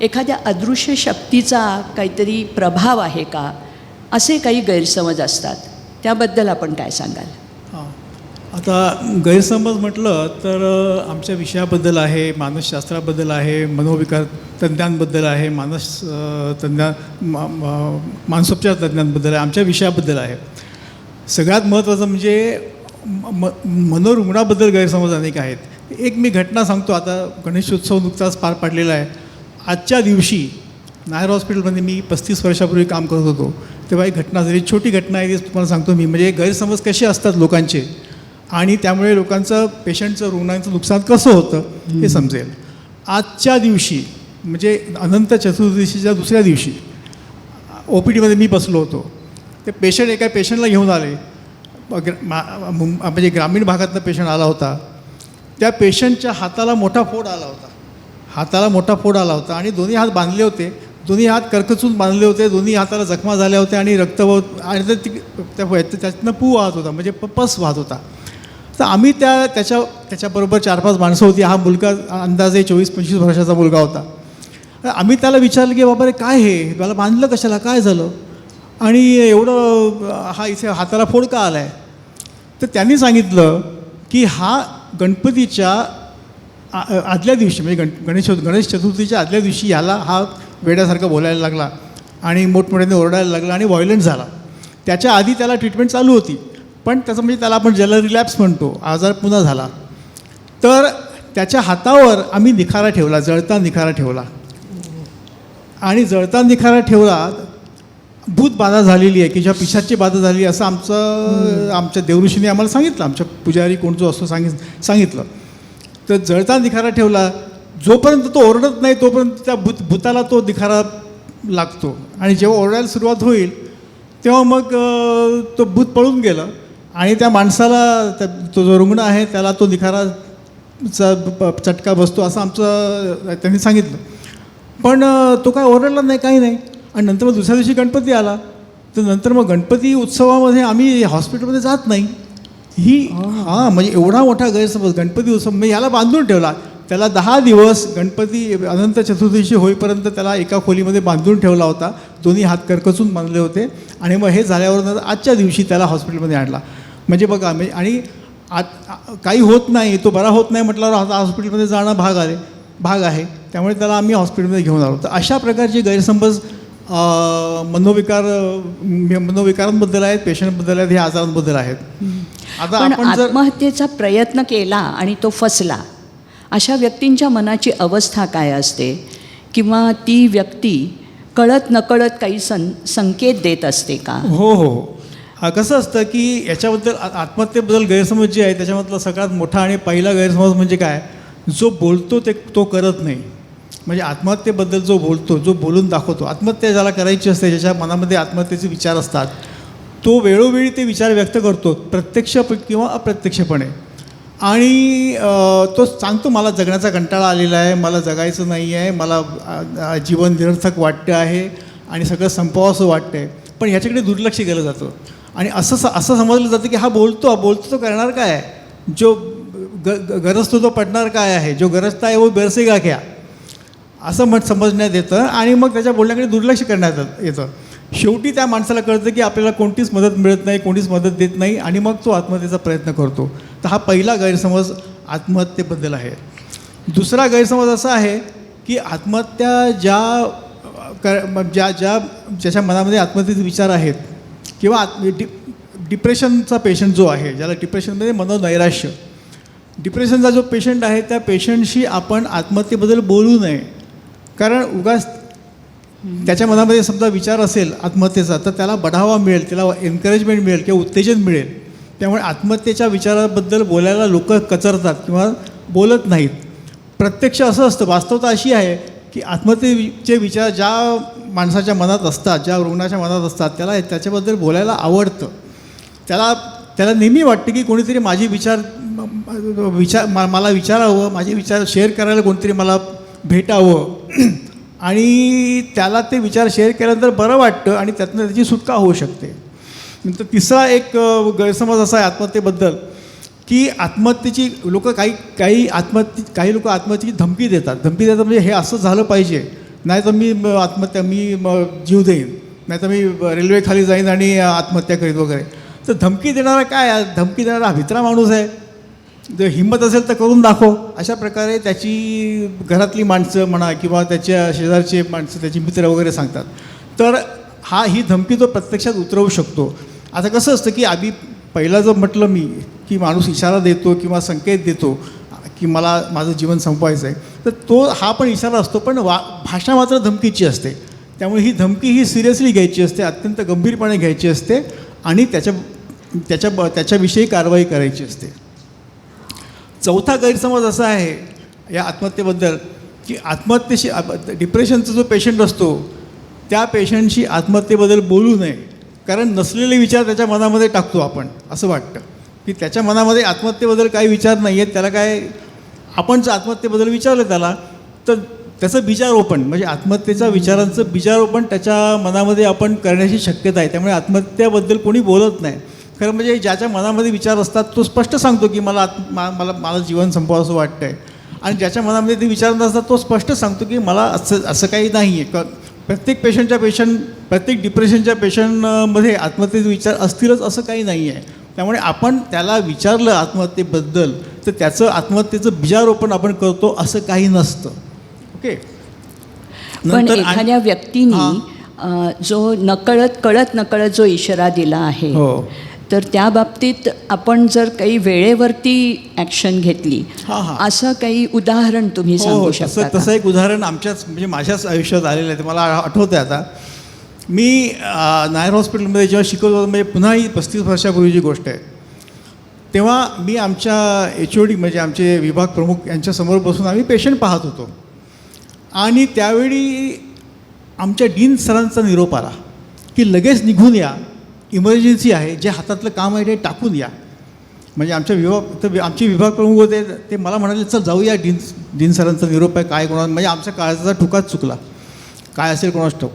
एखाद्या अदृश्य शक्तीचा काहीतरी प्रभाव आहे का, असे काही गैरसमज असतात. त्याबद्दल आपण काय सांगाल? आता गैरसमज म्हटलं तर आमच्या विषयाबद्दल आहे, मानसशास्त्राबद्दल आहे, मनोविकार तज्ज्ञांबद्दल आहे, मानसोपचार तज्ज्ञांबद्दल आहे, आमच्या विषयाबद्दल आहे. सगळ्यात महत्त्वाचं म्हणजे मनोरुग्णाबद्दल गैरसमज अनेक आहेत. एक मी घटना सांगतो. आता गणेशोत्सव नुकताच पार पाडलेला आहे. आजच्या दिवशी नायर हॉस्पिटलमध्ये मी 35 वर्षापूर्वी काम करत होतो, तेव्हा एक घटना झाली. छोटी घटना आहे, ती तुम्हाला सांगतो मी. म्हणजे गैरसमज कसे असतात लोकांचे आणि त्यामुळे लोकांचं, पेशंटचं, रुग्णांचं नुकसान कसं होतं हे समजेल. आजच्या दिवशी म्हणजे अनंत चतुर्दशीच्या दुसऱ्या दिवशी OPDमध्ये मी बसलो होतो. ते पेशंट एका पेशंटला घेऊन आले. म्हणजे ग्रामीण भागातनं पेशंट आला होता. त्या पेशंटच्या हाताला मोठा फोड आला होता आणि दोन्ही हात बांधले होते, दोन्ही हात करकचून बांधले होते, दोन्ही हाताला जखमा झाल्या होत्या आणि रक्त आणि त्यातनं पू वाहत होता, म्हणजे पस वाहत होता. तर आम्ही त्याच्याबरोबर 4-5 माणसं होती. हा मुलगा अंदाजे 24-25 वर्षाचा मुलगा होता. आम्ही त्याला विचारलं की बाबा रे काय हे, मला बांधलं कशाला, काय झालं आणि एवढं हा इथे हाताला फोड का आला आहे. तर त्यांनी सांगितलं की हा गणपतीच्या आदल्या दिवशी म्हणजे गणेश चतुर्थीच्या आदल्या दिवशी याला हा वेड्यासारखा बोलायला लागला आणि मोठमोठ्याने ओरडायला लागला आणि व्हायलंट झाला. त्याच्या आधी त्याला ट्रीटमेंट चालू होती, पण त्याचं म्हणजे त्याला आपण ज्याला रिलॅप्स म्हणतो, आजार पुन्हा झाला. तर त्याच्या हातावर आम्ही निखारा ठेवला, जळता निखारा ठेवला. आणि जळता निखारा ठेवला भूत बाधा झालेली आहे की ज्या पिशाची बाधा झाली असं आमच्या देवऋषीने आम्हाला सांगितलं, आमच्या पुजारी कोण जो असतो सांगितलं. तर जळता निखारा ठेवला, जोपर्यंत तो ओरडत नाही तोपर्यंत त्या भूताला तो निखारा लागतो आणि जेव्हा ओरडायला सुरुवात होईल तेव्हा मग तो भूत पळून गेलं आणि त्या माणसाला तो जो रुग्ण आहे त्याला तो निखाराचा चटका बसतो असं आमचं त्यांनी सांगितलं. पण तो काय ओरडला नाही, काही नाही. आणि नंतर मग दुसऱ्या दिवशी गणपती आला, तर नंतर मग गणपती उत्सवामध्ये आम्ही हॉस्पिटलमध्ये जात नाही. म्हणजे एवढा मोठा गैरसमज. गणपती उत्सव म्हणजे याला बांधून ठेवला, त्याला 10 दिवस गणपती अनंत चतुर्दशी होईपर्यंत त्याला एका खोलीमध्ये बांधून ठेवला होता. दोन्ही हात करकचून बांधले होते आणि मग हे झाल्यावर आजच्या दिवशी त्याला हॉस्पिटलमध्ये आणला. म्हणजे बघा, म्हणजे आणि काही होत नाही, तो बरा होत नाही म्हटल्यावर आता हॉस्पिटलमध्ये जाणं भाग आहे. त्यामुळे त्याला आम्ही हॉस्पिटलमध्ये घेऊन आलो. तर अशा प्रकारचे गैरसमज मनोविकारांबद्दल आहेत, पेशंटबद्दल आहेत, हे आजारांबद्दल आहेत. आता पण आपण जर आत्महत्येचा प्रयत्न केला आणि तो फसला, अशा व्यक्तींच्या मनाची अवस्था काय असते? किंवा ती व्यक्ती कळत नकळत काही संकेत देत असते का? हो. कसं असतं की याच्याबद्दल आत्महत्येबद्दल गैरसमज जे आहे त्याच्यामधला सगळ्यात मोठा आणि पहिला गैरसमज म्हणजे काय, जो बोलतो तो करत नाही. म्हणजे आत्महत्येबद्दल जो बोलतो, जो बोलून दाखवतो, आत्महत्या ज्याला करायची असते, ज्याच्या मनामध्ये आत्महत्येचे विचार असतात, तो वेळोवेळी ते विचार व्यक्त करतो, प्रत्यक्ष किंवा अप्रत्यक्षपणे. आणि तो सांगतो मला जगण्याचा कंटाळा आलेला आहे, मला जगायचं नाही आहे, मला जीवन निरर्थक वाटतं आहे आणि सगळं संपवावंसं वाटतं आहे. पण ह्याच्याकडे दुर्लक्ष केलं जातं आणि असं समजलं जातं की हा बोलतो तो करणार काय आहे, जो गरजतो तो पडणार काय आहे, जो गरजता आहे वो बरसेगा क्या, असं समजण्यात येतं आणि मग त्याच्या बोलण्याकडे दुर्लक्ष करण्यात येतं. शेवटी त्या माणसाला कळतं की आपल्याला कोणतीच मदत मिळत नाही, कोणतीच मदत देत नाही आणि मग तो आत्महत्येचा प्रयत्न करतो. तर हा पहिला गैरसमज आत्महत्येबद्दल आहे. दुसरा गैरसमज असा आहे की आत्महत्या ज्याच्या मनामध्ये आत्महत्येचे विचार आहेत किंवा डिप्रेशनचा पेशंट जो आहे, ज्याला डिप्रेशनमध्ये मनोनैराश्य, डिप्रेशनचा जो पेशंट आहे त्या पेशंटशी आपण आत्महत्येबद्दल बोलू नये. कारण उगाच त्याच्या मनामध्ये समजा विचार असेल आत्महत्येचा तर त्याला बढावा मिळेल, त्याला एन्करेजमेंट मिळेल किंवा उत्तेजन मिळेल. त्यामुळे आत्महत्येच्या विचाराबद्दल बोलायला लोक कचरतात किंवा बोलत नाहीत. प्रत्यक्ष असं असतं, वास्तवता अशी आहे की आत्महत्येचे विचार ज्या माणसाच्या मनात असतात, ज्या रुग्णाच्या मनात असतात, त्याला त्याच्याबद्दल बोलायला आवडतं. त्याला नेहमी वाटतं की कोणीतरी माझे विचार मला विचारावं, माझे विचार शेअर करायला कोणीतरी मला भेटावं आणि त्याला ते विचार शेअर केल्यानंतर बरं वाटतं आणि त्यातनं त्याची सुटका होऊ शकते. नंतर तिसरा एक गैरसमज असा आहे आत्महत्येबद्दल की आत्महत्येची लोक काही लोक आत्महत्येची धमकी देतात म्हणजे हे असं झालं पाहिजे, नाही तर मी जीव देईन, नाही तर मी रेल्वेखाली जाईन आणि आत्महत्या करीत वगैरे. तर धमकी देणारा काय, धमकी देणारा हा भित्रा माणूस आहे, जर हिंमत असेल तर करून दाखव, अशा प्रकारे त्याची घरातली माणसं म्हणा किंवा त्याच्या शेजारचे माणसं, त्याची मित्र वगैरे सांगतात. तर ही धमकी तो प्रत्यक्षात उतरवू शकतो. आता कसं असतं की आधी पहिला जर म्हटलं मी की माणूस इशारा देतो किंवा संकेत देतो की मला माझं जीवन संपवायचं आहे, तर हा पण इशारा असतो, पण भाषा मात्र धमकीची असते. त्यामुळे ही धमकी ही सिरियसली घ्यायची असते, अत्यंत गंभीरपणे घ्यायची असते आणि त्याच्याविषयी कारवाई करायची असते. चौथा गैरसमज असा आहे या आत्महत्येबद्दल की डिप्रेशनचा जो पेशंट असतो त्या पेशंटशी आत्महत्येबद्दल बोलू नये. कारण नसलेले विचार त्याच्या मनामध्ये टाकतो आपण, असं वाटतं की त्याच्या मनामध्ये आत्महत्येबद्दल काही विचार नाही आहेत, त्याला काय आपण जर आत्महत्येबद्दल विचारलं त्याला तर त्याचं बीजारोपण म्हणजे आत्महत्येच्या विचारांचं बीजारोपण त्याच्या मनामध्ये आपण करण्याची शक्यता आहे. त्यामुळे आत्महत्येबद्दल कोणी बोलत नाही. खरं म्हणजे ज्याच्या मनामध्ये विचार असतात तो स्पष्ट सांगतो की मला जीवन संपवावं वाटतं आहे आणि ज्याच्या मनामध्ये ते विचार नसतात तो स्पष्ट सांगतो की मला असं काही नाही आहे. प्रत्येक डिप्रेशनच्या पेशंटमध्ये आत्महत्येचे विचार असतीलच असं काही नाही आहे. त्यामुळे आपण त्याला विचारलं आत्महत्येबद्दल तर त्याचं आत्महत्येचं बीजारोपण आपण करतो असं काही नसतं. ओके. पण एखाद्या व्यक्तीने जो कळत नकळत जो इशारा दिला आहे, हो, तर त्या बाबतीत आपण जर काही वेळेवरती ॲक्शन घेतली, असं काही उदाहरण तुम्ही सांगू शकता? तसं एक उदाहरण माझ्याच आयुष्यात आलेलं आहे, ते मला आठवतं आहे आता मी नायर हॉस्पिटलमध्ये जेव्हा शिकवत होतो, म्हणजे पुन्हा ही 35 वर्षापूर्वीची गोष्ट आहे, तेव्हा मी आमच्या HOD म्हणजे आमचे विभाग प्रमुख यांच्यासमोर बसून आम्ही पेशंट पाहत होतो. आणि त्यावेळी आमच्या डीन सरांचा निरोप आला की लगेच निघून या, इमर्जन्सी आहे, जे हातातलं काम आहे ते टाकून या. म्हणजे आमचे विभाग प्रमुख होते, ते मला म्हणाले चल जाऊया, डीन सरांचा निरोप आहे, काय कोणा, म्हणजे आमच्या काळजाचा ठुकाच चुकला, काय असेल कोणास ठाऊक.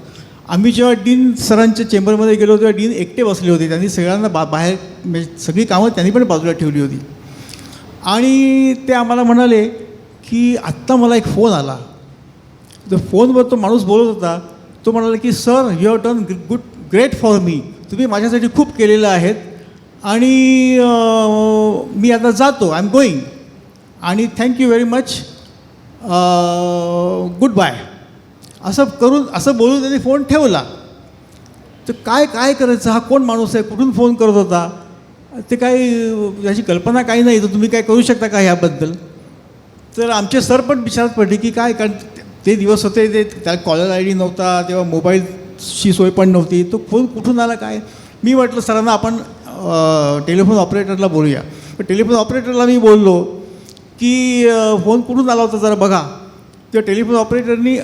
आम्ही जेव्हा डीन सरांच्या चेंबरमध्ये गेलो तेव्हा डीन एकटे बसले होते. त्यांनी सगळ्यांना बाहेर म्हणजे सगळी कामं त्यांनी पण बाजूला ठेवली होती. आणि ते आम्हाला म्हणाले की आत्ता मला एक फोन आला. तो फोनवर तो माणूस बोलत होता. तो म्हणाला की sir, you have done great for me, तुम्ही माझ्यासाठी खूप केलेलं आहेत आणि मी आता जातो, आय एम गोईंग, आणि thank you very much, goodbye. असं बोलून त्यांनी फोन ठेवला. तर काय करायचं, हा कोण माणूस आहे, कुठून फोन करत होता, ते काही याची कल्पना काही नाही, तर तुम्ही काय करू शकता का ह्याबद्दल. तर आमचे सर पण विचारात पडले की काय, कारण ते दिवस होते, ते त्याला कॉलर ID नव्हता, तेव्हा मोबाईलची सोय पण नव्हती, तो फोन कुठून आला काय. मी म्हटलं सरांना आपण टेलिफोन ऑपरेटरला बोलूया. पण टेलिफोन ऑपरेटरला मी बोललो की फोन कुठून आला होता जरा बघा. तेव्हा टेलिफोन ऑपरेटरनी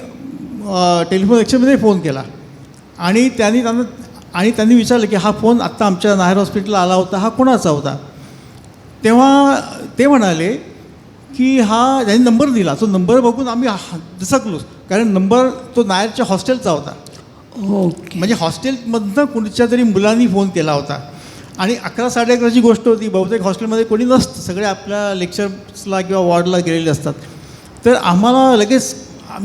टेलिफोन एक्सचेंजमध्ये फोन केला आणि त्यांनी विचारलं की हा फोन आत्ता आमच्या नायर हॉस्पिटलला आला होता, हा कोणाचा होता. तेव्हा ते म्हणाले की हा, त्यांनी नंबर दिला. तो नंबर बघून आम्ही दचकलो, कारण नंबर तो नायरच्या हॉस्टेलचा होता. ओके. म्हणजे हॉस्टेलमधनं कोणत्या तरी मुलांनी फोन केला होता. आणि 11-11:30ची गोष्ट होती. बहुतेक हॉस्टेलमध्ये कोणी नसतं, सगळे आपल्या लेक्चर्सला किंवा वॉर्डला गेलेले असतात. तर आम्हाला लगेच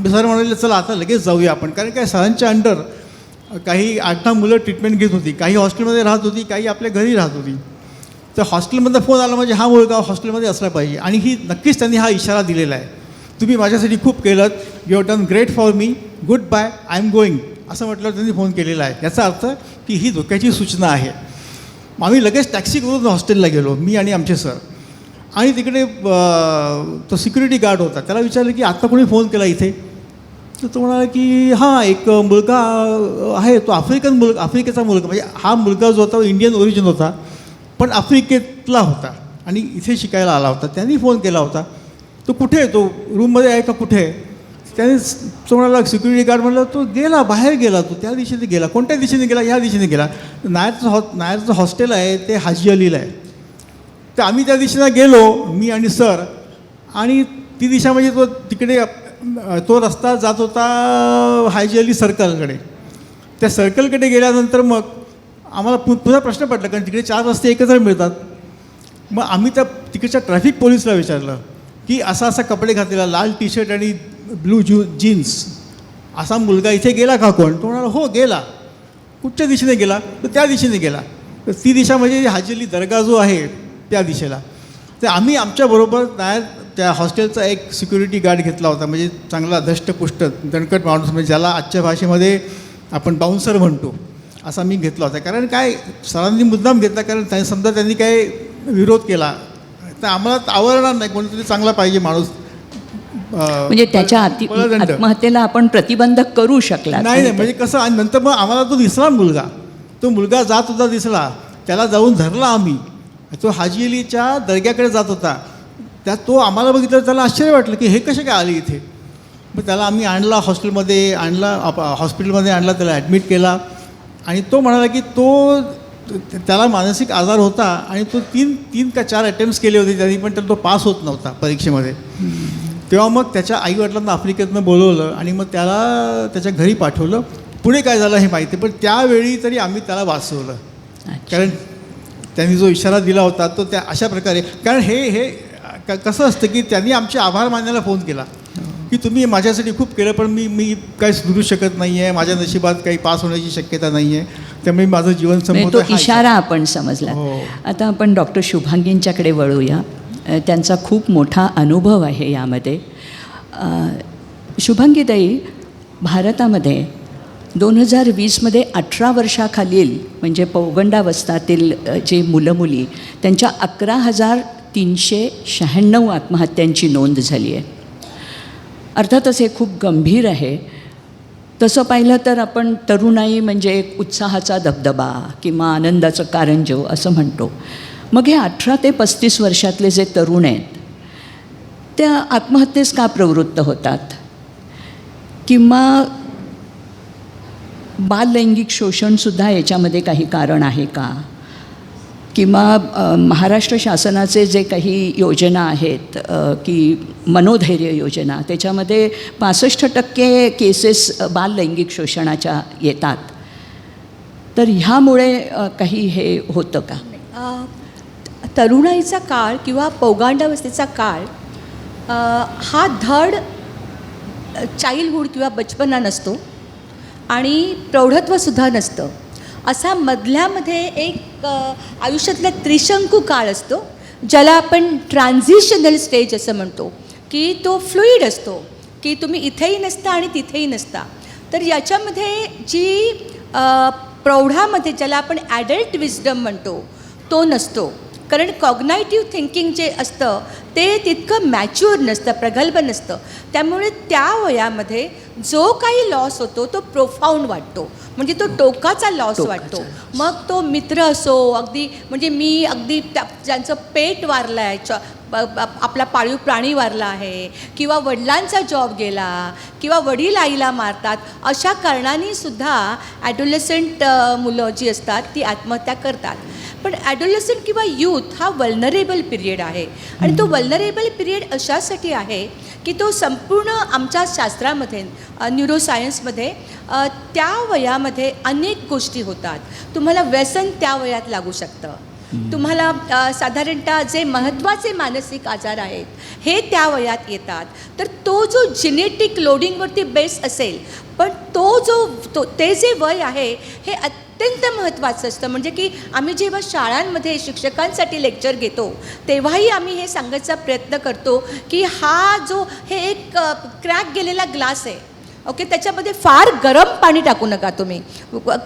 सर म्हणाले चला आता लगेच जाऊया आपण, कारण काय सरांच्या अंडर काही 8-9 मुलं ट्रीटमेंट घेत होती, काही हॉस्टेलमध्ये राहत होती, काही आपल्या घरी राहत होती. तर हॉस्टेलमधला फोन आला म्हणजे हा मुलगा हॉस्टेलमध्ये असला पाहिजे. आणि नक्कीच त्यांनी हा इशारा दिलेला आहे, तुम्ही माझ्यासाठी खूप केलं, you have done great for me, goodbye, I am going, असं म्हटल्यावर त्यांनी फोन केलेला आहे. याचा अर्थ की ही धोक्याची सूचना आहे. आम्ही लगेच टॅक्सी करून हॉस्टेलला गेलो, मी आणि आमचे सर. आणि तिकडे तो सिक्युरिटी गार्ड होता, त्याला विचारलं की आत्ता कोणी फोन केला इथे. तर तो म्हणाला की हां, एक मुलगा आहे, तो आफ्रिकेचा मुलगा, म्हणजे हा मुलगा जो होता इंडियन ओरिजिन होता, पण आफ्रिकेतला होता आणि इथे शिकायला आला होता, त्यांनी फोन केला होता. तो कुठे आहे, तो रूममध्ये आहे का कुठे आहे. त्याने तो म्हणाला, सिक्युरिटी गार्ड म्हणाला तो गेला, बाहेर गेला, तो त्या दिशेने गेला. कोणत्या दिशेने गेला, ह्या दिशेने गेला. नायरचं हॉस्टेल आहे ते हाजी अलीला आहे. तर आम्ही त्या दिशेनं गेलो, मी आणि सर. आणि ती दिशा म्हणजे तो तिकडे तो रस्ता जात होता हाजी अली सर्कलकडे. त्या सर्कलकडे गेल्यानंतर मग आम्हाला पुन्हा प्रश्न पडला, कारण तिकडे 4 रस्ते एकत्र मिळतात. मग आम्ही त्या तिकडच्या ट्रॅफिक पोलिसला विचारलं की असा कपडे घातलेला, लाल टी-शर्ट आणि ब्लू जीन्स असा मुलगा इथे गेला का कोण. तो म्हणाला हो गेला. कुठच्या दिशेने गेला, तर त्या दिशेने गेला. तर ती दिशा म्हणजे हाजी अली दर्गा जो आहे त्या दिशेला. तर आम्ही आमच्याबरोबर नायर त्या हॉस्टेलचा एक सिक्युरिटी गार्ड घेतला होता, म्हणजे चांगला धष्टपुष्ट दणकट माणूस, म्हणजे ज्याला आजच्या भाषेमध्ये आपण बाउन्सर म्हणतो, असा मी घेतला होता. कारण काय सरांनी मुद्दाम घेतला, कारण समजा त्यांनी काय विरोध केला तर आम्हाला आवडणार नाही. कोणीतरी चांगला पाहिजे माणूस. म्हणजे त्याच्या आत्महत्येला आपण प्रतिबंध करू शकला नाही. म्हणजे कसं, आणि नंतर मग आम्हाला तो दिसला मुलगा जात होता दिसला, त्याला जाऊन धरला आम्ही. तो हाजी अलीच्या दर्ग्याकडे जात होता. तो आम्हाला बघितलं, त्याला आश्चर्य वाटलं की हे कसे काय आले इथे. मग त्याला आम्ही हॉस्पिटलमध्ये आणला, त्याला ॲडमिट केला. आणि तो म्हणाला की त्याला मानसिक आजार होता आणि तो 3 का 4 अटेम्प्ट्स केले होते त्यांनी, पण तो पास होत नव्हता परीक्षेमध्ये. तेव्हा मग त्याच्या आईवडिलांना आफ्रिकेतनं बोलवलं आणि मग त्याला त्याच्या घरी पाठवलं. पुढे काय झालं हे माहिती, पण त्यावेळी तरी आम्ही त्याला वाचवलं. कारण त्यांनी जो इशारा दिला होता तो त्या अशा प्रकारे, कारण हे कसं असतं की त्यांनी आमचे आभार मानायला फोन केला की तुम्ही माझ्यासाठी खूप केलं, पण मी काही सुधरू शकत नाही आहे, माझ्या नशिबात काही पास होण्याची शक्यता नाही आहे, त्यामुळे माझं जीवन संपवतो. तो इशारा आपण समजला. आता आपण डॉक्टर शुभांगींच्याकडे वळूया. त्यांचा खूप मोठा अनुभव आहे यामध्ये. शुभांगीताई, भारतामध्ये 2020मध्ये 18 वर्षाखालील म्हणजे पौगंडावस्थातील जे मुलं मुली, त्यांच्या 11,396 आत्महत्यांची नोंद झाली आहे. अर्थातच हे खूप गंभीर आहे. तसं पाहिलं तर आपण तरुणाई म्हणजे एक उत्साहाचा धबधबा किंवा आनंदाचं कारंजो असं म्हणतो. मग हे 18 ते 35 वर्षातले जे तरुण आहेत त्या आत्महत्येस का प्रवृत्त होतात? किंवा बाललैंगिक शोषणसुद्धा याच्यामध्ये काही कारण आहे का? किंवा महाराष्ट्र शासनाचे जे काही योजना आहेत की मनोधैर्य योजना, त्याच्यामध्ये 65% केसेस बाललैंगिक शोषणाच्या येतात. तर ह्यामुळे काही हे होतं का? तरुणाईचा काळ किंवा पौगंडावस्थेचा काळ हा धड चाइल्डहूड किंवा बचपना नसतो आणि प्रौढत्वसुद्धा नसतं. असा मधल्यामध्ये एक आयुष्यातला त्रिशंकू काळ असतो, ज्याला आपण ट्रान्झिशनल स्टेज असं म्हणतो, की तो फ्लुईड असतो, की तुम्ही इथेही नसता आणि तिथेही नसता. तर याच्यामध्ये जी प्रौढामध्ये ज्याला आपण ॲडल्ट विजडम म्हणतो तो नसतो. कारण कॉग्नायटिव्ह थिंकिंग जे असतं ते तितकं मॅच्युअर नसतं, प्रगल्भ नसतं. त्यामुळे त्या वयामध्ये जो काही लॉस होतो तो प्रोफाऊंड वाटतो, म्हणजे तो टोकाचा लॉस वाटतो. मग तो मित्र असो, अगदी म्हणजे मी अगदी ज्यांचं पेट वारलं आहे, आपला पाळीव प्राणी वारला आहे, किंवा वडिलांचा जॉब गेला, किंवा वडील आईला मारतात, अशा कारणाने सुद्धा ॲडोलेसंट मुलं जी असतात ती आत्महत्या करतात. पण ॲडोलेसंट किंवा यूथ हा वल्नरेबल पिरियड आहे. आणि तो वल्नरेबल पिरियड अशासाठी आहे की तो संपूर्ण आमच्या शास्त्रामध्ये न्यूरोसायन्समध्ये त्या वयामध्ये अनेक गोष्टी होतात. तुम्हाला व्यसन त्या वयात लागू शकतं. तुम्हाला साधारणतः जे महत्त्वाचे मानसिक आजार आहेत हे त्या वयात येतात. तर तो जो जेनेटिक लोडिंगवरती बेस असेल, पण ते जे वय आहे हे अत्यंत महत्त्वाचं असतं. म्हणजे की आम्ही जेव्हा शाळांमध्ये शिक्षकांसाठी लेक्चर घेतो तेव्हाही आम्ही हे सांगायचा प्रयत्न करतो की हे एक क्रॅक गेलेला ग्लास आहे, ओके, त्याच्यामध्ये फार गरम पाणी टाकू नका तुम्ही,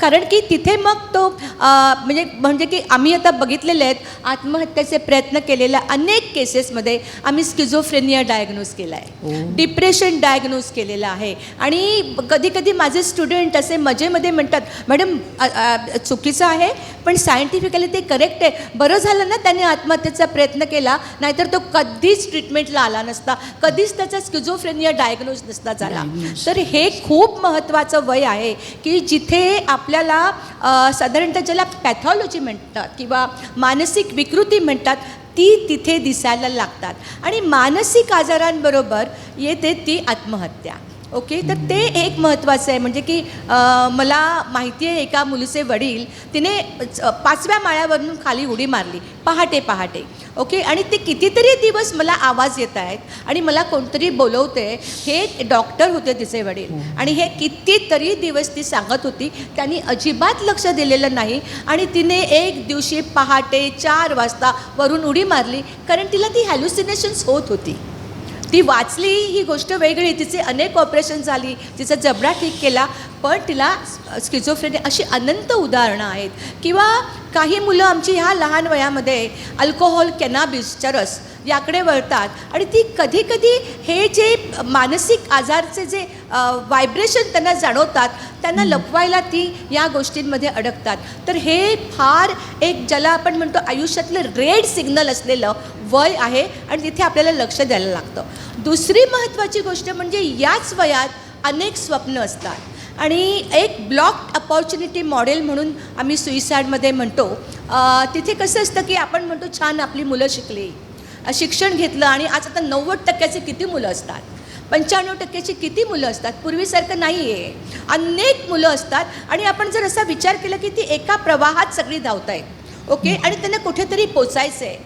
कारण की तिथे मग तो म्हणजे की आम्ही आता बघितलेले आहेत आत्महत्येचे प्रयत्न केलेल्या अनेक केसेसमध्ये आम्ही स्किझोफ्रेनिया डायग्नोज केला आहे, डिप्रेशन डायग्नोज केलेलं आहे. आणि कधी कधी माझे स्टुडंट असे मजेमध्ये म्हणतात, मॅडम चुकीचं आहे पण सायंटिफिकली ते करेक्ट आहे, बरं झालं ना त्याने आत्महत्येचा प्रयत्न केला, नाहीतर तो कधीच ट्रीटमेंटला आला नसता, कधीच त्याचा स्किझोफ्रेनिया डायग्नोज नसता झाला. तर हे खूप महत्त्वाचं वय आहे की जिथे आपल्याला साधारणतः ज्याला पॅथॉलॉजी म्हणतात किंवा मानसिक विकृती म्हणतात ती तिथे दिसायला लागतात. आणि मानसिक आजारांबरोबर येते ती आत्महत्या. ओके, तर ते एक महत्त्वाचं आहे. म्हणजे की मला माहिती आहे एका मुलीचे वडील, तिने 5व्या माळ्यावरून खाली उडी मारली पहाटे. ओके, आणि ते कितीतरी दिवस मला आवाज येत आहेत आणि मला कोणतरी बोलवते, हे डॉक्टर होते तिचे वडील, आणि हे कितीतरी दिवस ती सांगत होती, त्यांनी अजिबात लक्ष दिलेलं नाही. आणि तिने एक दिवशी पहाटे 4 वाजता वरून उडी मारली, कारण तिला ती हॅल्युसिनेशन्स होत होती. ती वाचली ही गोष्ट वेगळी, तिचे अनेक ऑपरेशन झाली, तिचा जबडा ठीक केला, पण तिला स्किझोफ्रेनिया. अशी अनंत उदाहरणं आहेत. किंवा काही मुलं आमची ह्या लहान वयामध्ये अल्कोहोल, कॅनॅबिस, चरस याकडे वळतात आणि ती कधी कधी हे जे मानसिक आजारचे जे व्हायब्रेशन त्यांना जाणवतात त्यांना लपवायला ती या गोष्टींमध्ये अडकतात. तर हे फार एक ज्याला आपण म्हणतो आयुष्यातलं रेड सिग्नल असलेलं वय आहे आणि तिथे आपल्याला लक्ष द्यायला लागतं. दुसरी महत्त्वाची गोष्ट म्हणजे याच वयात अनेक स्वप्न असतात आणि एक ब्लॉक्ड अपॉर्च्युनिटी मॉडेल म्हणून आम्ही सुईसाईडमध्ये म्हणतो. तिथे कसं असतं की आपण म्हणतो छान आपली मुलं शिकली, शिक्षण घेतलं, आणि आज आता 90% किती मुलं असतात, 95% किती मुलं असतात, पूर्वीसारखं नाही आहे, अनेक मुलं असतात. आणि आपण जर असा विचार केला की ती एका प्रवाहात सगळी धावत आहेत, ओके, आणि त्यांना कुठेतरी पोचायचं आहे.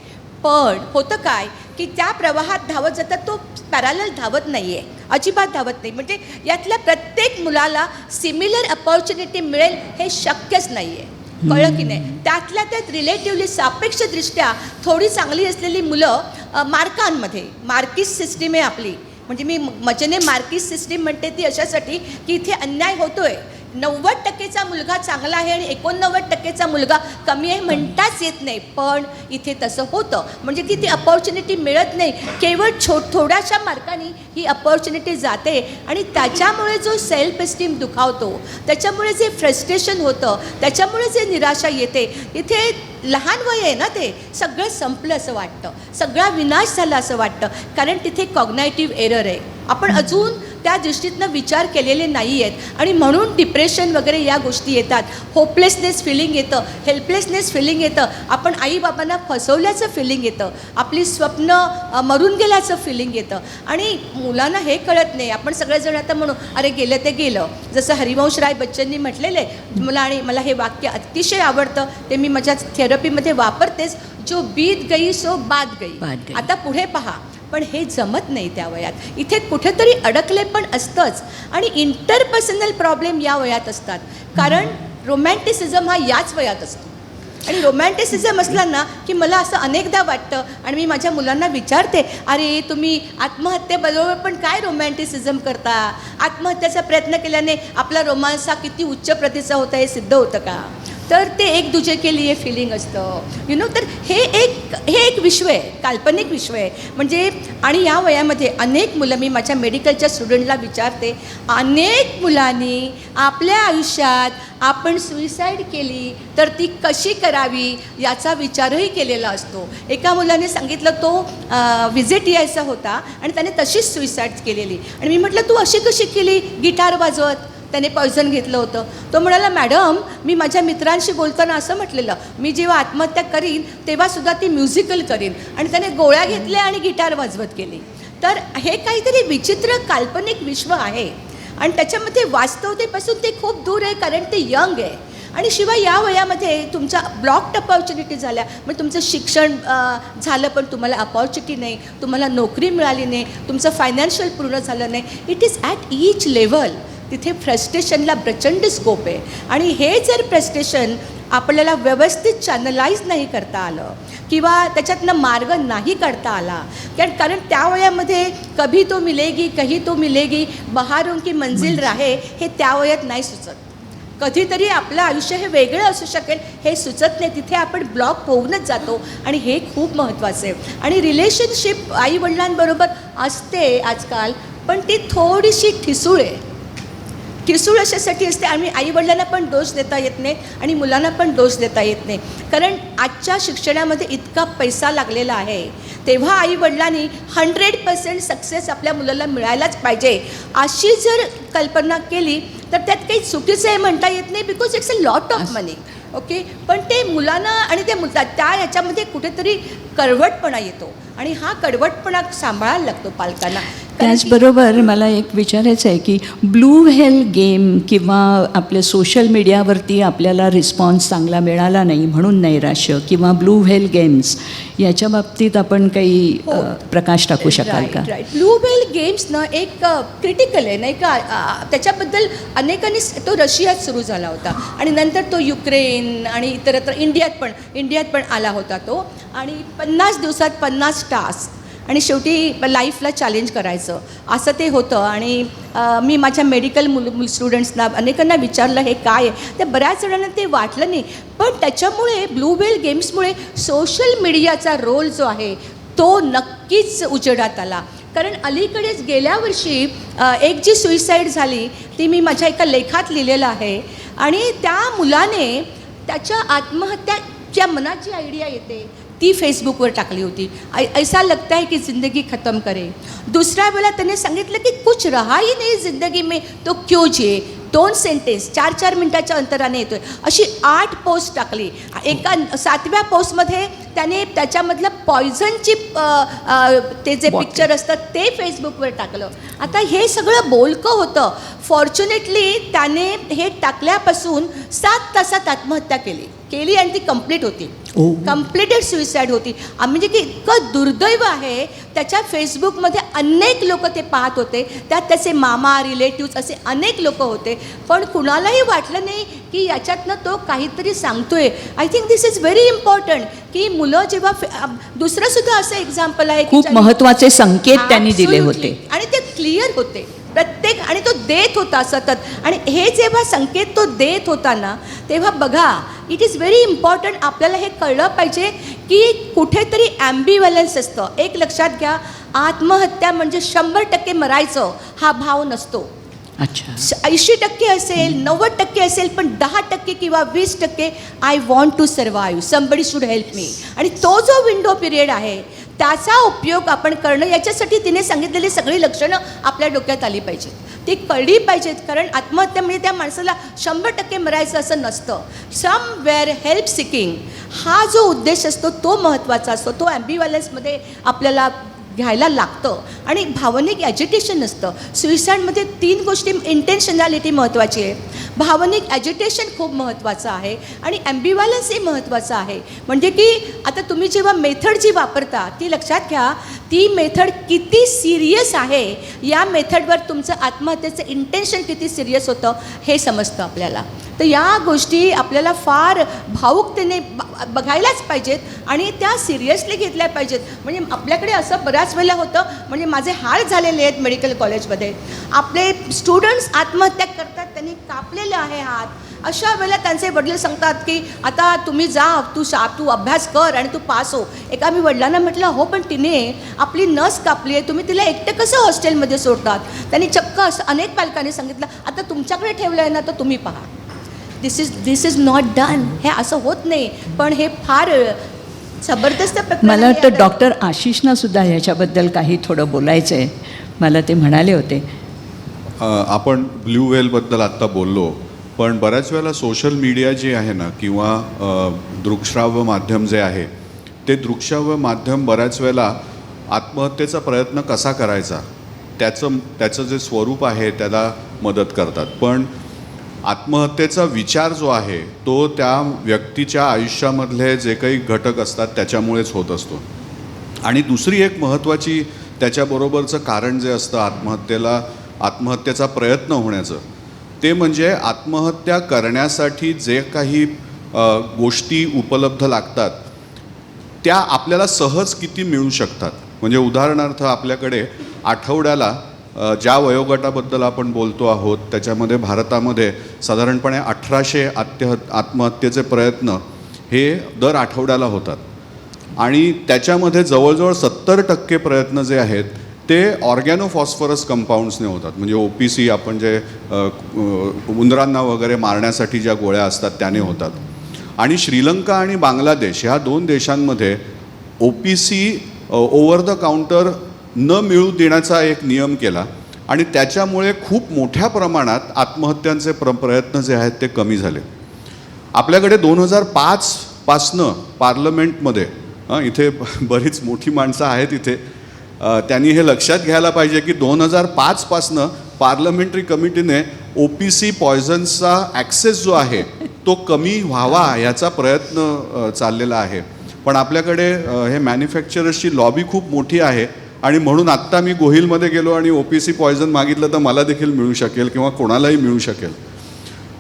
पण होतं काय की त्या प्रवाहात धावत जातात तो पॅरलल धावत नाही आहे, अजिबात धावत नाही. म्हणजे यातल्या प्रत्येक मुलाला सिमिलर अपॉर्च्युनिटी मिळेल हे शक्यच नाही आहे. कळलं की नाही? त्यातल्या त्यात रिलेटिव्हली सापेक्षदृष्ट्या थोडी चांगली असलेली मुलं मार्कांमध्ये, मार्किस सिस्टीम आहे आपली, म्हणजे मी मजेने मार्किस सिस्टीम म्हणते ती अशासाठी की इथे अन्याय होतो आहे 90% मुलगा चांगला आहे आणि 89% मुलगा कमी आहे म्हणताच येत नाही. पण इथे तसं होतं, म्हणजे की ती अपॉर्च्युनिटी मिळत नाही. केवळ थोड्याशा मार्काने ही अपॉर्च्युनिटी जाते आणि त्याच्यामुळे जो सेल्फ एस्टीम दुखावतो, त्याच्यामुळे जे फ्रस्ट्रेशन होतं, त्याच्यामुळे जे निराशा येते, इथे लहान वय आहे ना, ते सगळं संपलं असं वाटतं, सगळा विनाश झाला असं वाटतं. कारण तिथे कॉग्नायटिव्ह एरर आहे. आपण अजून त्या दृष्टीतनं विचार केलेले नाही आहेत आणि म्हणून डिप्रेशन वगैरे या गोष्टी येतात. होपलेसनेस फिलिंग येतं, हेल्पलेसनेस फिलिंग येतं, आपण आईबाबांना फसवल्याचं फिलिंग येतं, आपली स्वप्न मरून गेल्याचं फिलिंग येतं. आणि मुलांना हे कळत नाही. आपण सगळेजण आता म्हणू, अरे गेलं ते गेलं. जसं हरिवंश राय बच्चननी म्हटलेलं आहे, आणि मला हे वाक्य अतिशय आवडतं, ते मी माझ्या थेरपीमध्ये वापरतेच, जो बीत गई सो बाद गई. आता पुढे पहा. पण हे जमत नाही त्या वयात. इथे कुठेतरी अडकले पण असतंच. आणि इंटरपर्सनल प्रॉब्लेम या वयात असतात, कारण रोमॅन्टिसिझम हा याच वयात असतो. आणि रोमॅन्टिसिझम असला ना की मला असं अनेकदा वाटतं, आणि मी माझ्या मुलांना विचारते, अरे तुम्ही आत्महत्येबरोबर पण काय रोमॅन्टिसिझम करता? आत्महत्येचा प्रयत्न केल्याने आपला रोमांस हा किती उच्च प्रतीचा होता हे सिद्ध होतं का? तर ते एक दुजे के लिए फिलिंग असतं, तर हे एक विश्व आहे, काल्पनिक विश्व आहे. म्हणजे आणि या वयामध्ये अनेक मुलं, मी माझ्या मेडिकलच्या स्टुडंटला विचारते, अनेक मुलांनी आपल्या आयुष्यात आपण सुइसाईड केली तर ती कशी करावी याचा विचारही केलेला असतो. एका मुलाने सांगितलं, तो व्हिजिट यायचा होता आणि त्याने तशीच सुइसाईड केलेली. आणि मी म्हटलं, तू अशी कशी केली? गिटार वाजवत. त्याने पॉयझन घेतलं होतं. तो म्हणाला, मॅडम मी माझ्या मित्रांशी बोलताना असं म्हटलेलं, मी जेव्हा आत्महत्या करीन तेव्हासुद्धा ती म्युझिकल करीन. आणि त्याने गोळ्या घेतल्या आणि गिटार वाजवत केली. तर हे काहीतरी विचित्र काल्पनिक विश्व आहे आणि त्याच्यामध्ये वास्तवतेपासून ते खूप दूर आहे, कारण ते यंग आहे. आणि शिवाय या वयामध्ये तुमच्या ब्लॉक्ड अपॉर्च्युनिटी झाल्या, म्हणजे तुमचं शिक्षण झालं पण तुम्हाला अपॉर्च्युनिटी नाही, तुम्हाला नोकरी मिळाली नाही, तुमचं फायनान्शियल पूर्ण झालं नाही. It is at each level. तिथे फ्रस्ट्रेशनला प्रचंड स्कोप आहे. आणि हे जर फ्रस्ट्रेशन आपल्याला व्यवस्थित चॅनलाइज नाही करता आलं किंवा त्याच्यातनं मार्ग नाही काढता आला, कारण त्या वयामध्ये कभी तो मिलेगी कहीं तो मिलेगी, बहारों की मंजिल राहे, हे त्या वयात नाही सुचत. कधीतरी आपलं आयुष्य हे वेगळं असू शकेल हे सुचत नाही. तिथे आपण ब्लॉक होऊनच जातो आणि हे खूप महत्त्वाचं आहे. आणि रिलेशनशिप आईवडिलांबरोबर असते आजकाल, पण ती थोडीशी ठिसूळ आहे. ठिसूळ अशासाठी असते, आणि आईवडिलांना पण दोष देता येत नाही आणि मुलांना पण दोष देता येत नाही. कारण आजच्या शिक्षणामध्ये इतका पैसा लागलेला आहे, तेव्हा आईवडिलांनी 100% सक्सेस आपल्या मुलाला मिळायलाच पाहिजे अशी जर कल्पना केली तर त्यात काही चुकीचं आहे म्हणता येत नाही, because it's a lot of money. Okay, पण ते मुलांना आणि त्या याच्यामध्ये कुठेतरी कडवटपणा येतो आणि हा कडवटपणा सांभाळायला लागतो पालकांना. त्याचबरोबर मला एक विचारायचं आहे की ब्लू व्हेल गेम किंवा आपल्या सोशल मीडियावरती आपल्याला रिस्पॉन्स चांगला मिळाला नाही म्हणून नैराश्य, किंवा ब्लू व्हेल गेम्स याच्या बाबतीत आपण काही प्रकाश टाकू शकाल का? राईट. ब्लू व्हेल गेम्स ना एक क्रिटिकल आहे नाही का. त्याच्याबद्दल अनेकांनी, तो रशियात सुरू झाला होता आणि नंतर तो युक्रेन आणि इतरत्र इंडियात पण आला होता तो. आणि 50 दिवसात 50 टास्क आणि शेवटी लाईफला चॅलेंज करायचं असं ते होतं. आणि मी माझ्या मेडिकल स्टुडंट्सना अनेकांना विचारलं हे काय आहे, तर बऱ्याच जणांना ते वाटलं नाही. पण त्याच्यामुळे ब्लू व्हेल गेम्समुळे सोशल मीडियाचा रोल जो आहे तो नक्कीच उजेडात आला. कारण अलीकडेच गेल्या वर्षी एक जी सुइसाईड झाली ती मी माझ्या एका लेखात लिहिलेलं आहे. आणि त्या मुलाने त्याच्या आत्महत्याच्या मनाची आयडिया येते ती फेसबुकवर टाकली होती. ऐसा लगता है कि ज़िंदगी ख़त्म करे. दुसऱ्या वेळेला त्याने सांगितलं की कुछ रहा ही नहीं ज़िंदगी में तो क्यों जिए. 2 सेंटेन्स 4-4 मिनटाच्या अंतराने येतोय. अशी 8 पोस्ट टाकली. एका 7व्या पोस्टमध्ये त्याने त्याच्यामधलं पॉयझनची ते जे पिक्चर असतं ते फेसबुकवर टाकलं. आता हे सगळं बोलकं होतं. फॉर्च्युनेटली त्याने हे टाकल्यापासून 7 तासात आत्महत्या केली आणि ती कंप्लीट होती. कंप्लीटेड सुइसाईड होती. म्हणजे की इतकं दुर्दैव आहे. त्याच्या फेसबुकमध्ये अनेक लोक ते पाहत होते, त्यात त्याचे मामा, रिलेटिव्स असे अनेक लोक होते. पण कुणालाही वाटलं नाही की याच्यातनं तो काहीतरी सांगतोय. I think this is very important की मुलं जेव्हा दुसरंसुद्धा असं एक्झाम्पल आहे, खूप महत्त्वाचे संकेत त्यांनी दिले होते आणि ते क्लिअर होते. प्रत्येक, आणि तो देत होता सतत. आणि हे जेव्हा संकेत तो देत होता ना, तेव्हा बघा, इट इज व्हेरी इम्पॉर्टंट. आपल्याला हे कळलं पाहिजे की कुठेतरी ॲम्बिव्हॅलन्स असतं. एक लक्षात घ्या, आत्महत्या म्हणजे 100% मरायचं हा भाव नसतो. अच्छा. 80% असेल, 90% असेल, पण 10% किंवा 20% I want to survive, somebody should help me. आणि तो जो विंडो पिरियड आहे त्याचा उपयोग आपण करणं, याच्यासाठी तिने सांगितलेली सगळी लक्षणं आपल्या डोक्यात आली पाहिजेत, ती कळली पाहिजेत. कारण आत्महत्या म्हणजे त्या माणसाला 100% मरायचं असं नसतं. समवेअर हेल्प सिकिंग हा जो उद्देश असतो तो महत्त्वाचा असतो. तो ॲम्बिव्हॅलन्समध्ये आपल्याला घ्यायला लागतं. आणि भावनिक ॲजिटेशन असतं. सुइसाईडमध्ये 3 गोष्टी, इंटेन्शनॅलिटी महत्त्वाची आहे, भावनिक ॲजिटेशन खूप महत्त्वाचं आहे, आणि ॲम्बिव्हॅलन्सही महत्त्वाचं आहे. म्हणजे की आता तुम्ही जेव्हा मेथड जी वापरता ती लक्षात घ्या, ती मेथड किती सिरियस आहे, या मेथडवर तुमचं आत्महत्येचं इंटेन्शन किती सिरियस होतं हे समजतं आपल्याला. तर या गोष्टी आपल्याला फार भावुकतेने बघायलाच पाहिजेत आणि त्या सिरियसली घेतल्या पाहिजेत. म्हणजे आपल्याकडे असं बऱ्याच वेळेला होतं, म्हणजे माझे हाल झालेले आहेत मेडिकल कॉलेजमध्ये, आपले स्टुडंट्स आत्महत्या करतात, त्यांनी कापलेलं आहे हात. अशा वेळेला त्यांचे वडील सांगतात की आता तुम्ही जा, तू अभ्यास कर आणि तू पास हो. एका मी वडिलांना म्हटलं, हो पण तिने आपली नस कापली आहे, तुम्ही तिला एकटं कसं हॉस्टेलमध्ये सोडतात. त्यांनी चक्क असं अनेक पालकांनी सांगितलं, आता तुमच्याकडे ठेवलं आहे ना, तर तुम्ही पहा. दिस इज नॉट डन. हे असं होत नाही, पण हे फार जबरदस्त प्रकार. मला वाटतं डॉक्टर आशिषना सुद्धा ह्याच्याबद्दल काही थोडं बोलायचं आहे. मला ते म्हणाले होते. आपण ब्ल्यू व्हेलबद्दल आत्ता बोललो, पण बऱ्याच वेळेला सोशल मीडिया जे आहे ना, किंवा दृकश्राव्य माध्यम जे आहे, ते दृकश्राव्य माध्यम बऱ्याच वेळेला आत्महत्येचा प्रयत्न कसा करायचा त्याचं जे स्वरूप आहे त्याला मदत करतात. पण आत्महत्येचा विचार जो आहे तो त्या व्यक्तीच्या आयुष्यामधले जे काही घटक असतात त्याच्यामुळेच होत असतो. आणि दुसरी एक महत्त्वाची त्याच्याबरोबरचं कारण जे असतं आत्महत्येचा प्रयत्न होण्याचं, ते म्हणजे आत्महत्या करण्यासाठी जे काही गोष्टी उपलब्ध लागतात त्या आपल्याला सहज किती मिळू शकतात. म्हणजे उदाहरणार्थ आपल्याकडे आठवड्याला ज्या वयोगटाबद्दल आपण बोलतो आहोत त्याच्यामध्ये भारतामध्ये साधारणपणे 1800 आत्महत्येचे प्रयत्न हे दर आठवड्याला होतात. आणि त्याच्यामध्ये जवळजवळ 70% प्रयत्न जे आहेत ते ऑर्गॅनोफॉस्फरस कंपाऊंड्सने होतात. म्हणजे OPC आपण जे उंदरांना वगैरे मारण्यासाठी ज्या गोळ्या असतात त्याने होतात. आणि श्रीलंका आणि बांगलादेश ह्या 2 देशांमध्ये OPC ओव्हर द काउंटर न मिळू देण्याचा एक नियम केला आणि त्याच्यामुळे खूप मोठ्या प्रमाणात आत्महत्यांचे प्रयत्न जे आहेत ते कमी झाले. आपल्याकडे 2005 पासनं पार्लमेंटमध्ये, इथे बरीच मोठी माणसं आहेत इथे, त्यांनी हे लक्षात घ्यायला पाहिजे की 2005 पासनं पार्लमेंटरी कमिटीने OPC पॉयझन्सचा ॲक्सेस जो आहे तो कमी व्हावा याचा प्रयत्न चाललेला आहे. पण आपल्याकडे हे मॅन्युफॅक्चरर्सची लॉबी खूप मोठी आहे आणि म्हणून आत्ता मी गोहिलमध्ये गेलो आणि OPC पॉयझन मागितलं तर मला देखील मिळू शकेल किंवा कोणालाही मिळू शकेल.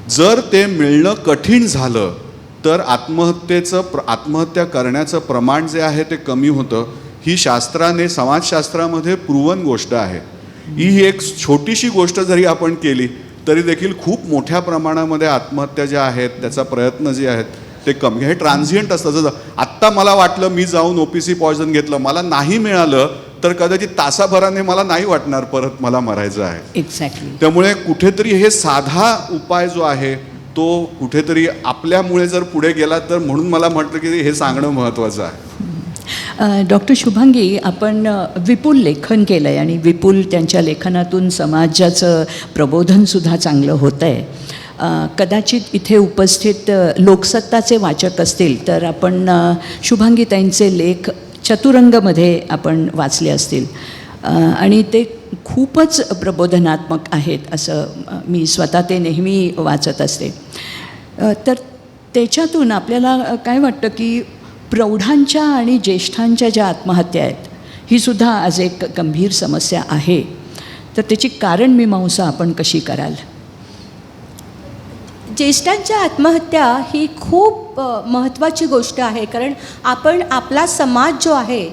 जर ते मिळणं कठीण झालं तर आत्महत्या करण्याचं प्रमाण जे आहे ते कमी होतं. ही शास्त्राने, समाजशास्त्रामध्ये प्रूव्हन गोष्ट आहे. ही एक छोटीशी गोष्ट जरी आपण केली तरी देखील खूप मोठ्या प्रमाणामध्ये आत्महत्या ज्या आहेत त्याचा प्रयत्न जे आहेत ते कमी. हे ट्रान्झियंट असतं. जसं आत्ता मला वाटलं मी जाऊन OPC पॉयझन घेतलं, मला नाही मिळालं तर कदाचित तासाभराने मला नाही वाटणार परत मला मरायचं आहे. एक्झॅक्टली. त्यामुळे कुठेतरी हे साधा उपाय जो आहे तो कुठेतरी आपल्यामुळे जर पुढे गेला तर, म्हणून मला म्हटलं की हे सांगणं महत्त्वाचं आहे. डॉक्टर शुभांगी, आपण विपुल लेखन केलं आहे आणि विपुल त्यांच्या लेखनातून समाजाचं प्रबोधनसुद्धा चांगलं होतं आहे. कदाचित इथे उपस्थित लोकसत्ताचे वाचक असतील तर आपण शुभांगीताईंचे लेख चतुरंगमध्ये आपण वाचले असतील आणि ते खूपच प्रबोधनात्मक आहेत असं मी स्वतः ते नेहमी वाचत असते. तर त्याच्यातून आपल्याला काय वाटतं की प्रौढांच्या आणि ज्येष्ठांच्या ज्या आत्महत्या आहेत ही सुद्धा आज एक गंभीर समस्या आहे. तर त्याची कारणमीमांसा आपण कशी कराल? ज्येष्ठांच्या आत्महत्या ही खूप महत्त्वाची गोष्ट आहे. कारण आपण आपला समाज जो आहे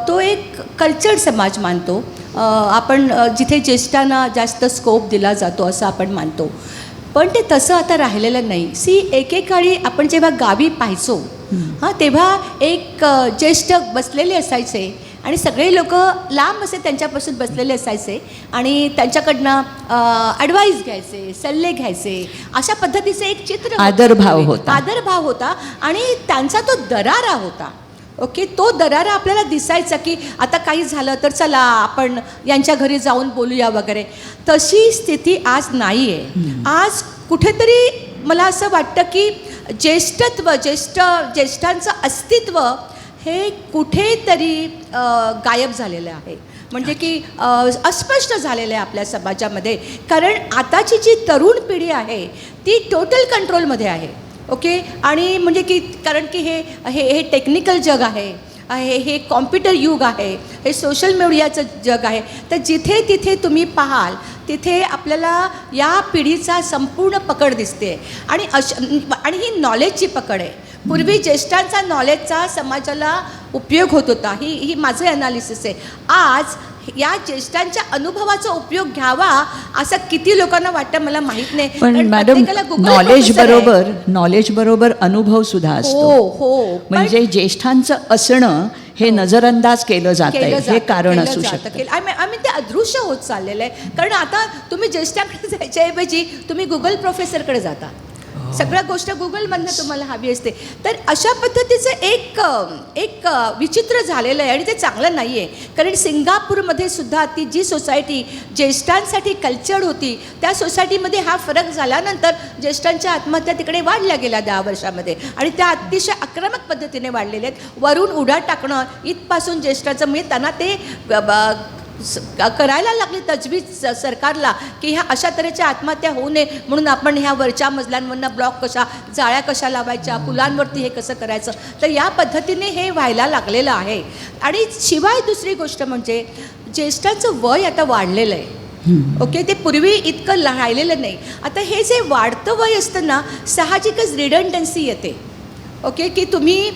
तो एक कल्चर्ड समाज मानतो आपण जिथे ज्येष्ठांना जास्त स्कोप दिला जातो असं आपण मानतो. पण ते तसं आता राहिलेलं नाही. एकेकाळी आपण जेव्हा गावी पाहायचो तेव्हा एक ज्येष्ठ बसलेले असायचे आणि सगळे लोक लांब असे त्यांच्यापासून बसलेले असायचे आणि त्यांच्याकडनं ॲडवाईस घ्यायचे, सल्ले घ्यायचे. अशा पद्धतीचं एक चित्र होतं. आदरभाव होता आणि त्यांचा तो दरारा होता. ओके, तो दरारा आपल्याला दिसायचा की आता काही झालं तर चला आपण यांच्या घरी जाऊन बोलूया वगैरे. तशी स्थिती आज नाही आहे. आज कुठेतरी मला असं वाटतं की ज्येष्ठांचं अस्तित्व हे कुठेतरी गायब झालेलं आहे. म्हणजे की अस्पष्ट झालेलं आहे आपल्या समाजामध्ये. कारण आताची जी तरुण पिढी आहे ती टोटल कंट्रोलमध्ये आहे. ओके, आणि म्हणजे की कारण की हे टेक्निकल जग आहे, हे कॉम्प्युटर युग आहे, हे सोशल मीडियाचं जग आहे. तर जिथे तिथे तुम्ही पाहाल तिथे आपल्याला या पिढीचा संपूर्ण पकड दिसते आणि ही नॉलेजची पकड आहे. पूर्वी ज्येष्ठांचा नॉलेजचा समाजाला उपयोग होत होता. ही माझं ॲनालिसिस आहे. आज या ज्येष्ठांच्या अनुभवाचा उपयोग घ्यावा असं किती लोकांना वाटतं मला माहीत नाही. पण मॅडम, नॉलेज बरोबर अनुभव सुद्धा असतो. हो, म्हणजे ज्येष्ठांचं असणं हे नजरअंदाज केलं जातं, हे कारण असू शकतं. आम्ही ते अदृश्य होत चाललेलं आहे. कारण आता तुम्ही ज्येष्ठांकडे जायच्याऐवजी तुम्ही गुगल प्रोफेसरकडे जाता. सगळ्या गोष्ट गुगलमधनं तुम्हाला हवी असते. तर अशा पद्धतीचं एक विचित्र झालेलं आहे आणि ते चांगलं नाही आहे. कारण सिंगापूरमध्ये सुद्धा ती जी सोसायटी ज्येष्ठांसाठी कल्चर्ड होती त्या सोसायटीमध्ये हा फरक झाल्यानंतर ज्येष्ठांच्या आत्महत्या तिकडे वाढल्या गेल्या 10 वर्षामध्ये आणि त्या अतिशय आक्रमक पद्धतीने वाढलेल्या आहेत. वरून उडा टाकणं इथपासून ज्येष्ठाचं म्हणजे त्यांना ते करायला लागली तजवीज सरकारला की ह्या अशा तऱ्हेच्या आत्महत्या होऊ नये म्हणून आपण ह्या वरच्या मजल्यांवरनं ब्लॉक जाळ्या कशा लावायच्या, पुलांवरती हे कसं करायचं. तर या पद्धतीने हे व्हायला लागलेलं आहे. आणि शिवाय दुसरी गोष्ट म्हणजे ज्येष्ठांचं वय आता वाढलेलं आहे. ओके, ते पूर्वी इतकं राहिलेलं नाही. आता हे जे वाढतं वय असतं ना, साहजिकच रिडंडन्सी येते. ओके, की तुम्ही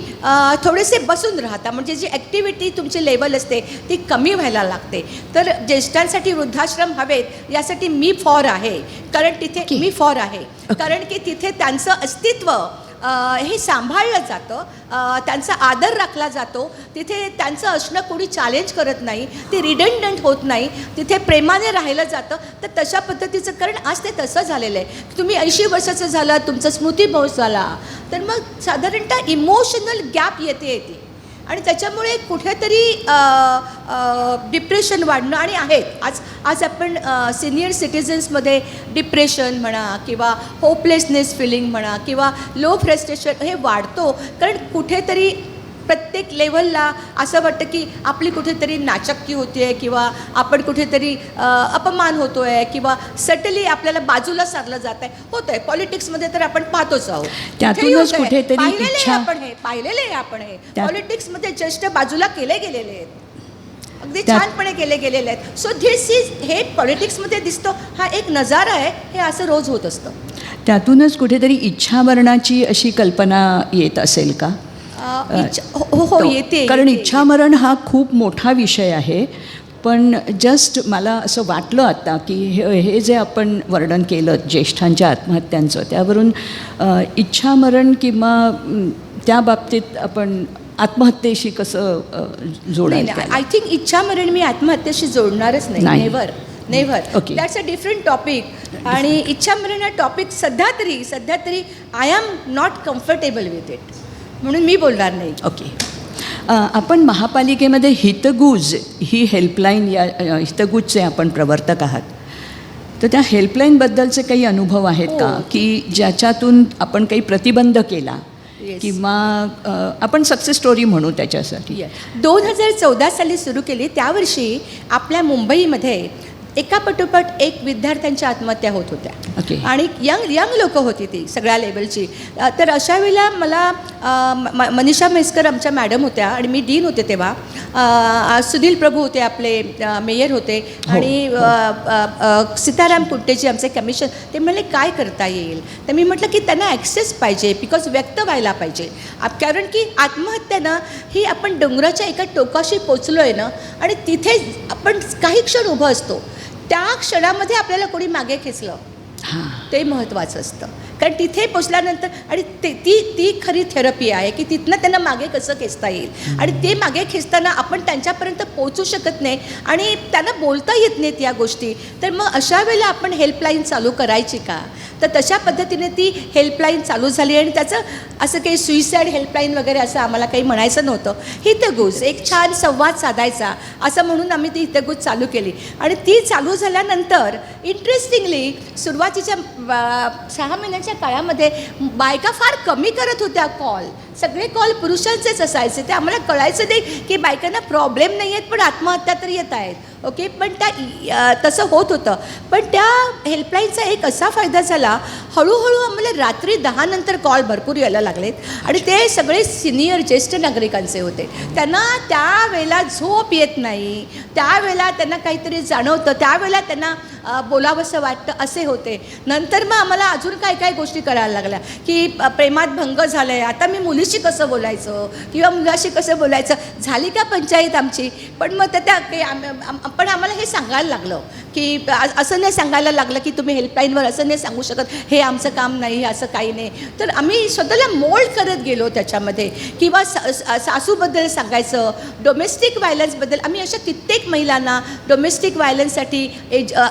थोडेसे बसून राहता म्हणजे जी ॲक्टिव्हिटी तुमची लेवल असते ती कमी व्हायला लागते. तर ज्येष्ठांसाठी वृद्धाश्रम हवेत यासाठी मी फॉर आहे. कारण की तिथे त्यांचं अस्तित्व हे सांभाळलं जातं, त्यांचा आदर राखला जातो. तिथे त्यांचं असणं कोणी चॅलेंज करत नाही, ते रिडंडंट होत नाही, तिथे प्रेमाने राहिलं जातं. तर तशा पद्धतीचं कारण आज ते तसं झालेलं आहे. तुम्ही 80 वर्षाचं झाला, तुमचा स्मृतिभ्रंश झाला तर मग साधारणतः इमोशनल गॅप येते आणि त्याच्यामुळे कुठेतरी डिप्रेशन वाढणं आणि आहेत आज आपण सिनियर सिटिझन्समध्ये डिप्रेशन म्हणा किंवा होपलेसनेस फिलिंग म्हणा किंवा लो फ्रस्ट्रेशन हे वाढतो. कारण कुठेतरी प्रत्येक लेवलला असं वाटतं की आपली कुठेतरी नाचक्की होते आहे किंवा आपण कुठेतरी अपमान होतो आहे किंवा सटली आपल्याला बाजूला सारलं जात आहे. होतं आहे पॉलिटिक्समध्ये तर आपण पाहतोच आहोत. त्यातूनच कुठेतरी पाहिलेले आहे आपण हे पॉलिटिक्समध्ये ज्येष्ठ बाजूला केले गेलेले आहेत, अगदी छानपणे केले गेलेले आहेत. सो धिस इज हे पॉलिटिक्समध्ये दिसतो हा एक नजारा आहे. हे असं रोज होत असतं. त्यातूनच कुठेतरी इच्छामरणाची अशी कल्पना येत असेल का? हो येते. कारण इच्छामरण हा खूप मोठा विषय आहे. पण जस्ट मला असं वाटलं आता की हे जे आपण वर्णन केलं ज्येष्ठांच्या आत्महत्यांचं त्यावरून इच्छामरण किंवा त्या बाबतीत आपण आत्महत्येशी कसं जोडायचं? आय थिंक इच्छामरण मी आत्महत्येशी जोडणारच नाही. Never. Okay. That's a different topic. आणि इच्छामरण हा टॉपिक सध्या तरी I am not comfortable with it म्हणून मी बोलणार नाही. ओके. आपण महापालिकेमध्ये हितगुज ही हेल्पलाईन या हितगुजचे आपण प्रवर्तक आहात. तर त्या हेल्पलाईनबद्दलचे काही अनुभव आहेत का की ज्याच्यातून आपण काही प्रतिबंध केला किंवा आपण सक्सेस स्टोरी म्हणू त्याच्यासाठी? 2014 साली सुरू केली. त्यावर्षी आपल्या मुंबईमध्ये एकापाठोपाठ एक विद्यार्थ्यांच्या आत्महत्या होत होत्या. Okay. आणि यंग लोक होती ती सगळ्या लेवलची. तर अशा वेळेला मला मनीषा म्हैसकर आमच्या मॅडम होत्या आणि मी डीन होते तेव्हा. सुनील प्रभू होते आपले मेयर होते आणि सीताराम कुट्टेजी आमचे कमिशन. ते म्हणले काय करता येईल. तर मी म्हटलं की त्यांना ॲक्सेस पाहिजे, बिकॉज व्यक्त व्हायला पाहिजे. कारण की आत्महत्या ना ही आपण डोंगराच्या एका टोकाशी पोचलो आहे ना आणि तिथे आपण काही क्षण उभं असतो, त्या क्षणामध्ये आपल्याला कोणी मागे खेचलं ते महत्त्वाचं असतं. कारण तिथे पोचल्यानंतर आणि ती खरी थेरपी आहे की तिथनं त्यांना मागे कसं खेचता येईल. आणि ते मागे खेचताना आपण त्यांच्यापर्यंत पोचू शकत नाही आणि त्यांना बोलता येत नाहीत या गोष्टी. तर मग अशा वेळेला आपण हेल्पलाईन चालू करायची का. तर तशा पद्धतीने ती हेल्पलाईन चालू झाली आणि त्याचं असं काही सुईसाईड हेल्पलाईन वगैरे असं आम्हाला काही म्हणायचं नव्हतं. हितगुज एक छान संवाद साधायचा असं म्हणून आम्ही ती हितगुज चालू केली. आणि ती चालू झाल्यानंतर इंटरेस्टिंगली सुरुवातीच्या 6 महिन्याच्या काळामध्ये बायका फार कमी करत होत्या कॉल. सगळे कॉल पुरुषांचेच असायचे. ते आम्हाला कळायचं नाही की बायकांना प्रॉब्लेम नाही आहेत पण आत्महत्या तर येत आहेत. ओके, पण तसं होत होतं. पण त्या हेल्पलाईनचा एक असा फायदा झाला, हळूहळू आम्हाला रात्री 10 नंतर कॉल भरपूर यायला लागलेत आणि ते सगळे सिनियर ज्येष्ठ नागरिकांचे होते. त्यांना त्यावेळेला झोप येत नाही, त्यावेळेला त्यांना काहीतरी जाणवतं, त्यावेळेला त्यांना बोलावंसं वाटतं असे होते. नंतर मग आम्हाला अजून काय काय गोष्टी करायला लागल्या की प्रेमात भंग झालं आहे, आता मी मुलीशी कसं बोलायचं किंवा मुलाशी कसं बोलायचं. झाली का पंचायत आमची. पण मग पण आम्हाला हे सांगायला लागलं की असं नाही सांगायला लागलं की तुम्ही हेल्पलाईनवर असं नाही सांगू शकत, हे आमचं काम नाही, असं काही नाही. तर आम्ही स्वतःला मोल्ड करत गेलो त्याच्यामध्ये. किंवा सासूबद्दल सांगायचं, डोमेस्टिक व्हायलन्सबद्दल. आम्ही अशा कित्येक महिलांना डोमेस्टिक व्हायलन्ससाठी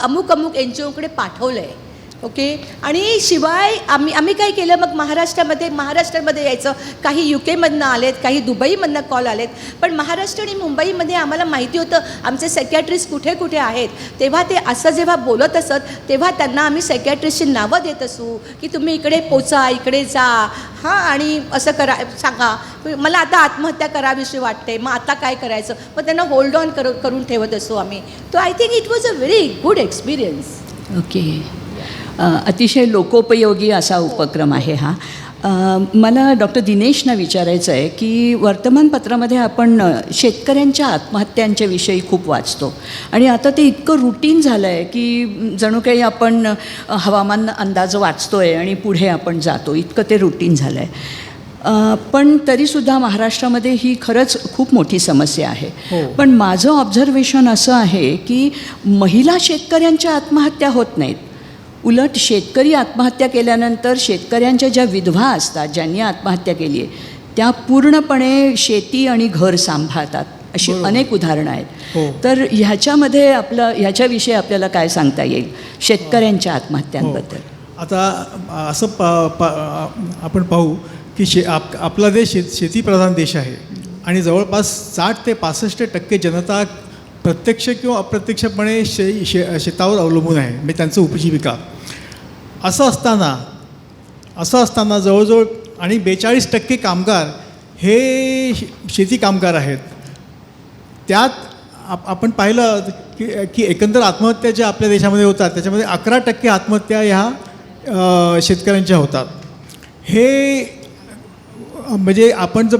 अमुक NGOकडे पाठवलं आहे. ओके, आणि शिवाय आम्ही काय केलं मग महाराष्ट्रामध्ये यायचं. काही UKमधनं आलेत, काही दुबईमधनं कॉल आलेत. पण महाराष्ट्र आणि मुंबईमध्ये आम्हाला माहिती होतं आमचे सायकॅट्रिस्ट कुठे कुठे आहेत. तेव्हा ते असं जेव्हा बोलत असत तेव्हा त्यांना आम्ही सायकॅट्रिस्टची नावं देत असू की तुम्ही इकडे पोचा, इकडे जा, हां, आणि असं सांगा मला आता आत्महत्या करावीशी वाटते, मग आता काय करायचं. मग त्यांना होल्ड ऑन करून ठेवत असू आम्ही. तो I think it was a very good experience. Okay, अतिशय लोकोपयोगी असा उपक्रम आहे हा. मला डॉक्टर दिनेशना विचारायचं आहे की वर्तमानपत्रामध्ये आपण शेतकऱ्यांच्या आत्महत्यांच्या विषयी खूप वाचतो आणि आता ते इतकं रुटीन झालं आहे की जणू काही आपण हवामान अंदाज वाचतो आहे आणि पुढे आपण जातो, इतकं ते रुटीन झालं आहे. पण तरीसुद्धा महाराष्ट्रामध्ये ही खरंच खूप मोठी समस्या आहे. पण माझं ऑब्झर्वेशन असं आहे की महिला शेतकऱ्यांच्या आत्महत्या होत नाहीत. उलट शेतकरी आत्महत्या केल्यानंतर शेतकऱ्यांच्या ज्या विधवा असतात, ज्यांनी आत्महत्या केली आहे, त्या पूर्णपणे शेती आणि घर सांभाळतात. अशी अनेक उदाहरणं आहेत. तर ह्याच्याविषयी आपल्याला काय सांगता येईल शेतकऱ्यांच्या आत्महत्यांबद्दल. आता असं आपण पाहू की आपला देश शेतीप्रधान देश आहे आणि जवळपास 60 ते 65% जनता प्रत्यक्ष किंवा अप्रत्यक्षपणे शेतावर अवलंबून आहे, म्हणजे त्यांचं उपजीविका. असं असताना जवळजवळ आणि 42% कामगार हे शेती कामगार आहेत. त्यात आपण पाहिलं की एकंदर आत्महत्या ज्या आपल्या देशामध्ये होतात त्याच्यामध्ये 11% आत्महत्या ह्या शेतकऱ्यांच्या होतात. हे म्हणजे आपण जर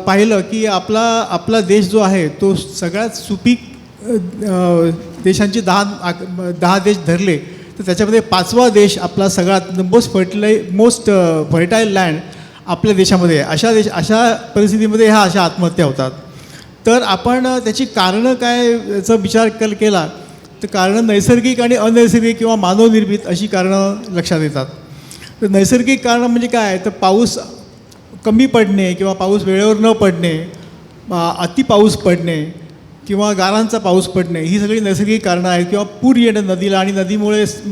पाहिलं की आपला देश जो आहे तो सगळ्यात सुपीक देशांची 10 देश धरले तर त्याच्यामध्ये 5वा देश आपला सगळ्यात मोस्ट फर्टाईल लँड आपल्या देशामध्ये आहे. अशा परिस्थितीमध्ये ह्या अशा आत्महत्या होतात. तर आपण त्याची कारणं काय याचा विचार केला तर कारणं नैसर्गिक आणि अनैसर्गिक किंवा मानवनिर्मित अशी कारणं लक्षात येतात. तर नैसर्गिक कारणं म्हणजे काय तर पाऊस कमी पडणे किंवा पाऊस वेळेवर न पडणे, अति पाऊस पडणे किंवा गारांचा पाऊस पडणे, ही सगळी नैसर्गिक कारणं आहेत. किंवा पूर येणं नदीला आणि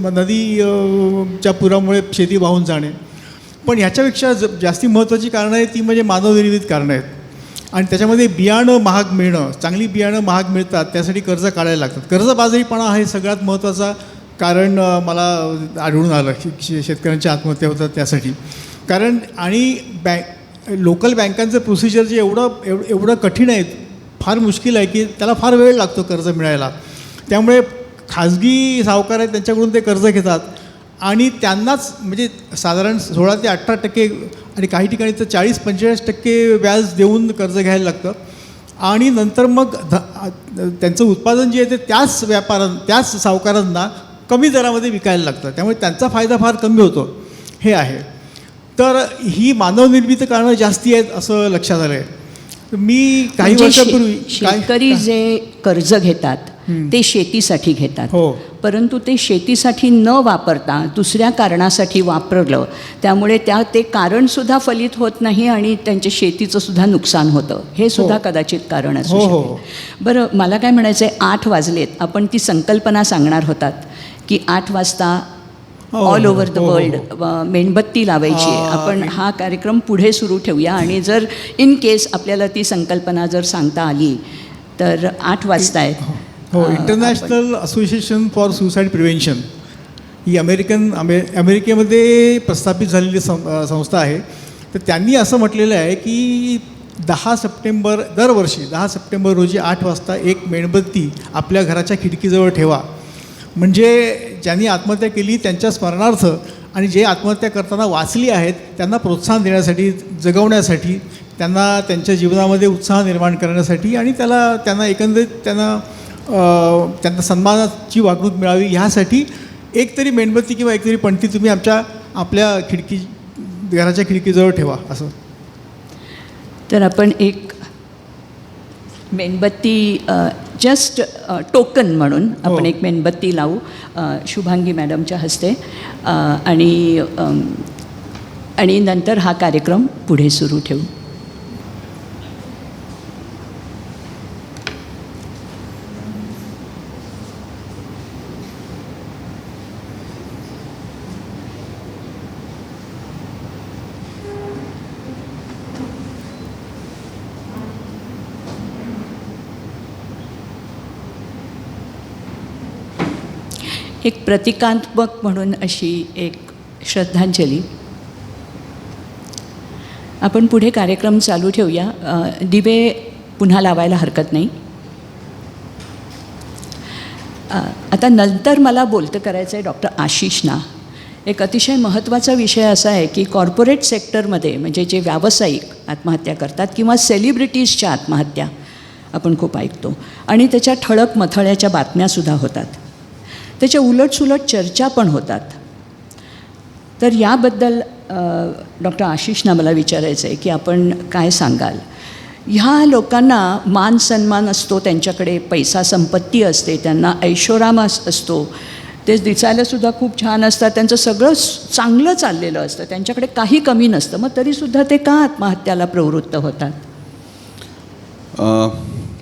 नदीच्या पुरामुळे शेती वाहून जाणे. पण ह्याच्यापेक्षा जास्ती महत्त्वाची कारणं आहेत ती म्हणजे मानवनिर्मित कारणं आहेत. आणि त्याच्यामध्ये बियाणं महाग मिळणं, चांगली बियाणं महाग मिळतात त्यासाठी कर्ज काढायला लागतात. कर्जबाजारीपणा हे सगळ्यात महत्त्वाचा कारण मला आढळून आलं शेतकऱ्यांच्या आत्महत्या होतात त्यासाठी. कारण आणि लोकल बँकांचं प्रोसिजर जे एवढं कठीण आहे, फार मुश्किल आहे की त्याला फार वेळ लागतो कर्ज मिळायला. त्यामुळे खाजगी सावकार आहेत त्यांच्याकडून ते कर्ज घेतात आणि त्यांनाच म्हणजे साधारण 16 ते 18% आणि काही ठिकाणी तर 40-45% व्याज देऊन कर्ज घ्यायला लागतं आणि नंतर मग त्यांचं उत्पादन जे आहे ते त्याच सावकारांना कमी दरामध्ये विकायला लागतं, त्यामुळे त्यांचा फायदा फार कमी होतो हे आहे. तर ही मानवनिर्मित कारणं जास्ती आहेत असं लक्षात आलं आहे. मी काही म्हणजे वर्षापूर्वी शेतकरी जे कर्ज घेतात ते शेतीसाठी घेतात, हो. परंतु ते शेतीसाठी न वापरता दुसऱ्या कारणासाठी वापरलं, त्यामुळे ते कारणसुद्धा फलित होत नाही आणि त्यांच्या शेतीचं सुद्धा नुकसान होतं. हे सुद्धा कदाचित कारण असू हो, हो. शकते. बरं, मला काय म्हणायचं आहे, 8 वाजलेत. आपण ती संकल्पना सांगणार होतात की 8 वाजता ऑल ओव्हर द वर्ल्ड मेणबत्ती लावायची आहे. आपण हा कार्यक्रम पुढे सुरू ठेवूया आणि जर इन केस आपल्याला ती संकल्पना जर सांगता आली तर 8 वाजता आहेत. हो, International Association for Suicide Prevention ही अमेरिकेमध्ये प्रस्थापित झालेली संस्था आहे. तर त्यांनी असं म्हटलेलं आहे की 10 सप्टेंबर दरवर्षी 10 सप्टेंबर रोजी 8 वाजता एक मेणबत्ती आपल्या घराच्या खिडकीजवळ ठेवा. म्हणजे ज्यांनी आत्महत्या केली त्यांच्या स्मरणार्थ आणि जे आत्महत्या करताना वाचली आहेत त्यांना प्रोत्साहन देण्यासाठी, जगवण्यासाठी, त्यांना त्यांच्या जीवनामध्ये उत्साह निर्माण करण्यासाठी आणि त्यांना एकंदरीत त्यांना सन्मानाची वागणूक मिळावी ह्यासाठी एकतरी मेणबत्ती किंवा एकतरी पणती तुम्ही आपल्या घराच्या खिडकीजवळ ठेवा असं. तर आपण एक मेणबत्ती जस्ट टोकन म्हणून आपण एक मेणबत्ती लावू शुभांगी मॅडमच्या हस्ते आणि नंतर हा कार्यक्रम पुढे सुरू ठेवू. एक प्रतिकात्मक म्हणून अशी एक श्रद्धांजली. आपण पुढे कार्यक्रम चालू ठेवूया. दिवे पुन्हा लावायला हरकत नाही. आता नंतर मला बोलतं करायचं आहे डॉक्टर आशिषना. एक अतिशय महत्त्वाचा विषय असा आहे की कॉर्पोरेट सेक्टरमध्ये म्हणजे जे व्यावसायिक आत्महत्या करतात किंवा सेलिब्रिटीजच्या आत्महत्या आपण खूप ऐकतो आणि त्याच्या ठळक मथळ्याच्या बातम्यासुद्धा होतात. त्याच्या उलटसुलट चर्चा पण होतात. तर याबद्दल डॉक्टर आशिषना मला विचारायचं आहे की आपण काय सांगाल. ह्या लोकांना मान सन्मान असतो, त्यांच्याकडे पैसा संपत्ती असते, त्यांना ऐशोराम असतो, ते दिसायलासुद्धा खूप छान असतात, त्यांचं सगळं चांगलं चाललेलं असतं, त्यांच्याकडे काही कमी नसतं, मग तरीसुद्धा ते का आत्महत्याला प्रवृत्त होतात.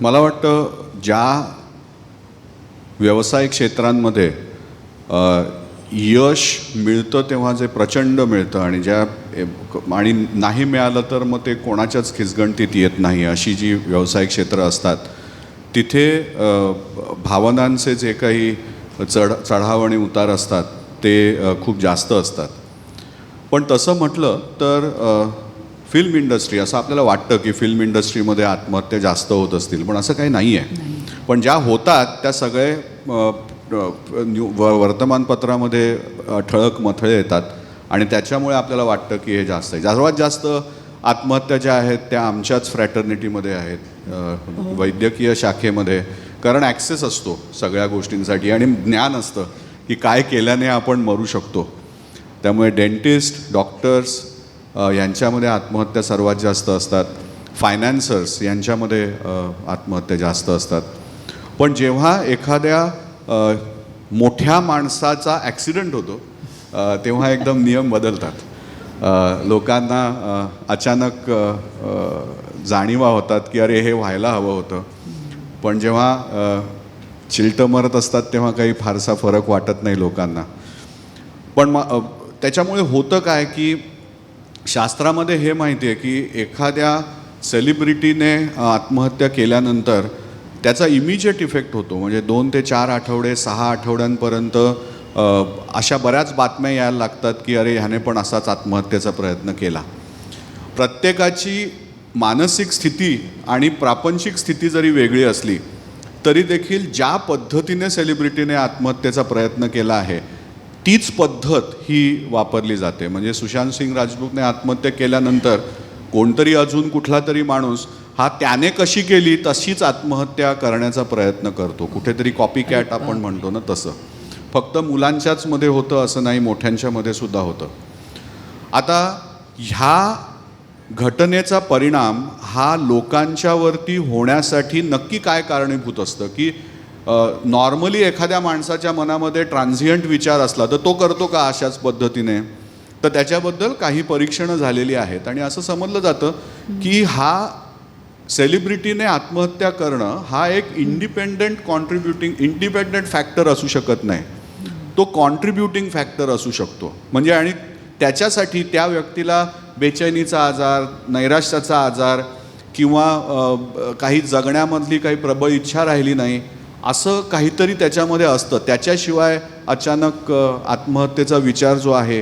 मला वाटतं ज्या व्यवसाय क्षेत्रांमध्ये यश मिळतं तेव्हा जे प्रचंड मिळतं आणि नाही मिळालं तर मग ते कोणाच्याच खिचगणतीत येत नाही अशी जी व्यवसाय क्षेत्र असतात तिथे भावनांचे जे काही चढाव आणि उतार असतात ते खूप जास्त असतात. पण तसं म्हटलं तर फिल्म इंडस्ट्री, असं आपल्याला वाटतं की फिल्म इंडस्ट्रीमध्ये आत्महत्या जास्त होत असतील, पण असं काही नाही आहे. पण ज्या होतात त्या सगळे वर्तमानपत्रामध्ये ठळक मथळे येतात आणि त्याच्यामुळे आपल्याला वाटतं की हे जास्त आहे. सर्वात जास्त आत्महत्या ज्या आहेत त्या आमच्याच फ्रॅटर्निटीमध्ये आहेत, वैद्यकीय शाखेमध्ये, कारण ॲक्सेस असतो सगळ्या गोष्टींसाठी आणि ज्ञान असतं की काय केल्याने आपण मरू शकतो. त्यामुळे डेंटिस्ट, डॉक्टर्स यांच्यामध्ये आत्महत्या सर्वात जास्त असतात. फायनान्सर्स यांच्यामध्ये आत्महत्या जास्त असतात. पण जेव्हा एखाद्या मोठ्या माणसाचा ॲक्सिडेंट होतो तेव्हा एकदम नियम बदलतात. लोकांना अचानक जाणीवा होतात की अरे हे व्हायला हवं होतं. पण जेव्हा चिलटं मरत असतात तेव्हा काही फारसा फरक वाटत नाही लोकांना. पण त्याच्यामुळे होतं काय की शास्त्रामध्ये हे माहिती आहे की एखाद्या सेलिब्रिटीने आत्महत्या केल्यानंतर त्याचा इमिजिएट इफेक्ट होतो. म्हणजे 2 ते 4 आठवडे 6 आठवड्यांपर्यंत अशा बऱ्याच बातम्या यायला लागतात की अरे ह्याने पण असाच आत्महत्येचा प्रयत्न केला. प्रत्येकाची मानसिक स्थिती आणि प्रापंचिक स्थिती जरी वेगळी असली तरी देखील ज्या पद्धतीने सेलिब्रिटीने आत्महत्येचा प्रयत्न केला आहे तीच पद्धत ही वापरली जाते. म्हणजे सुशांत सिंग राजपूतने आत्महत्या केल्यानंतर कोणतरी अजून कुठला तरी माणूस हा त्याने कशी केली तशीच आत्महत्या करण्याचा प्रयत्न करतो. कुठेतरी कॉपी कॅट आपण म्हणतो ना तसं. फक्त मुलांच्याच मध्ये होतं असं नाही, मोठ्यांच्यामध्ये सुद्धा होतं. आता ह्या घटनेचा परिणाम हा लोकांच्यावरती होण्यासाठी नक्की काय कारणीभूत असतं, की नॉर्मली एखाद्या माणसाच्या मनामध्ये ट्रान्झियंट विचार असला तर तो करतो का अशाच पद्धतीने, तर त्याच्याबद्दल काही परीक्षणं झालेली आहेत आणि असं समजलं जातं की हा सेलिब्रिटीने आत्महत्या करणं हा एक इंडिपेंडंट फॅक्टर असू शकत नाही, तो कॉन्ट्रीब्युटिंग फॅक्टर असू शकतो. म्हणजे आणि त्याच्यासाठी त्या व्यक्तीला बेचैनीचा आजार, नैराश्याचा आजार किंवा काही जगण्यामधली काही प्रबळ इच्छा राहिली नाही असं काहीतरी त्याच्यामध्ये असतं. त्याच्याशिवाय अचानक आत्महत्येचा विचार जो आहे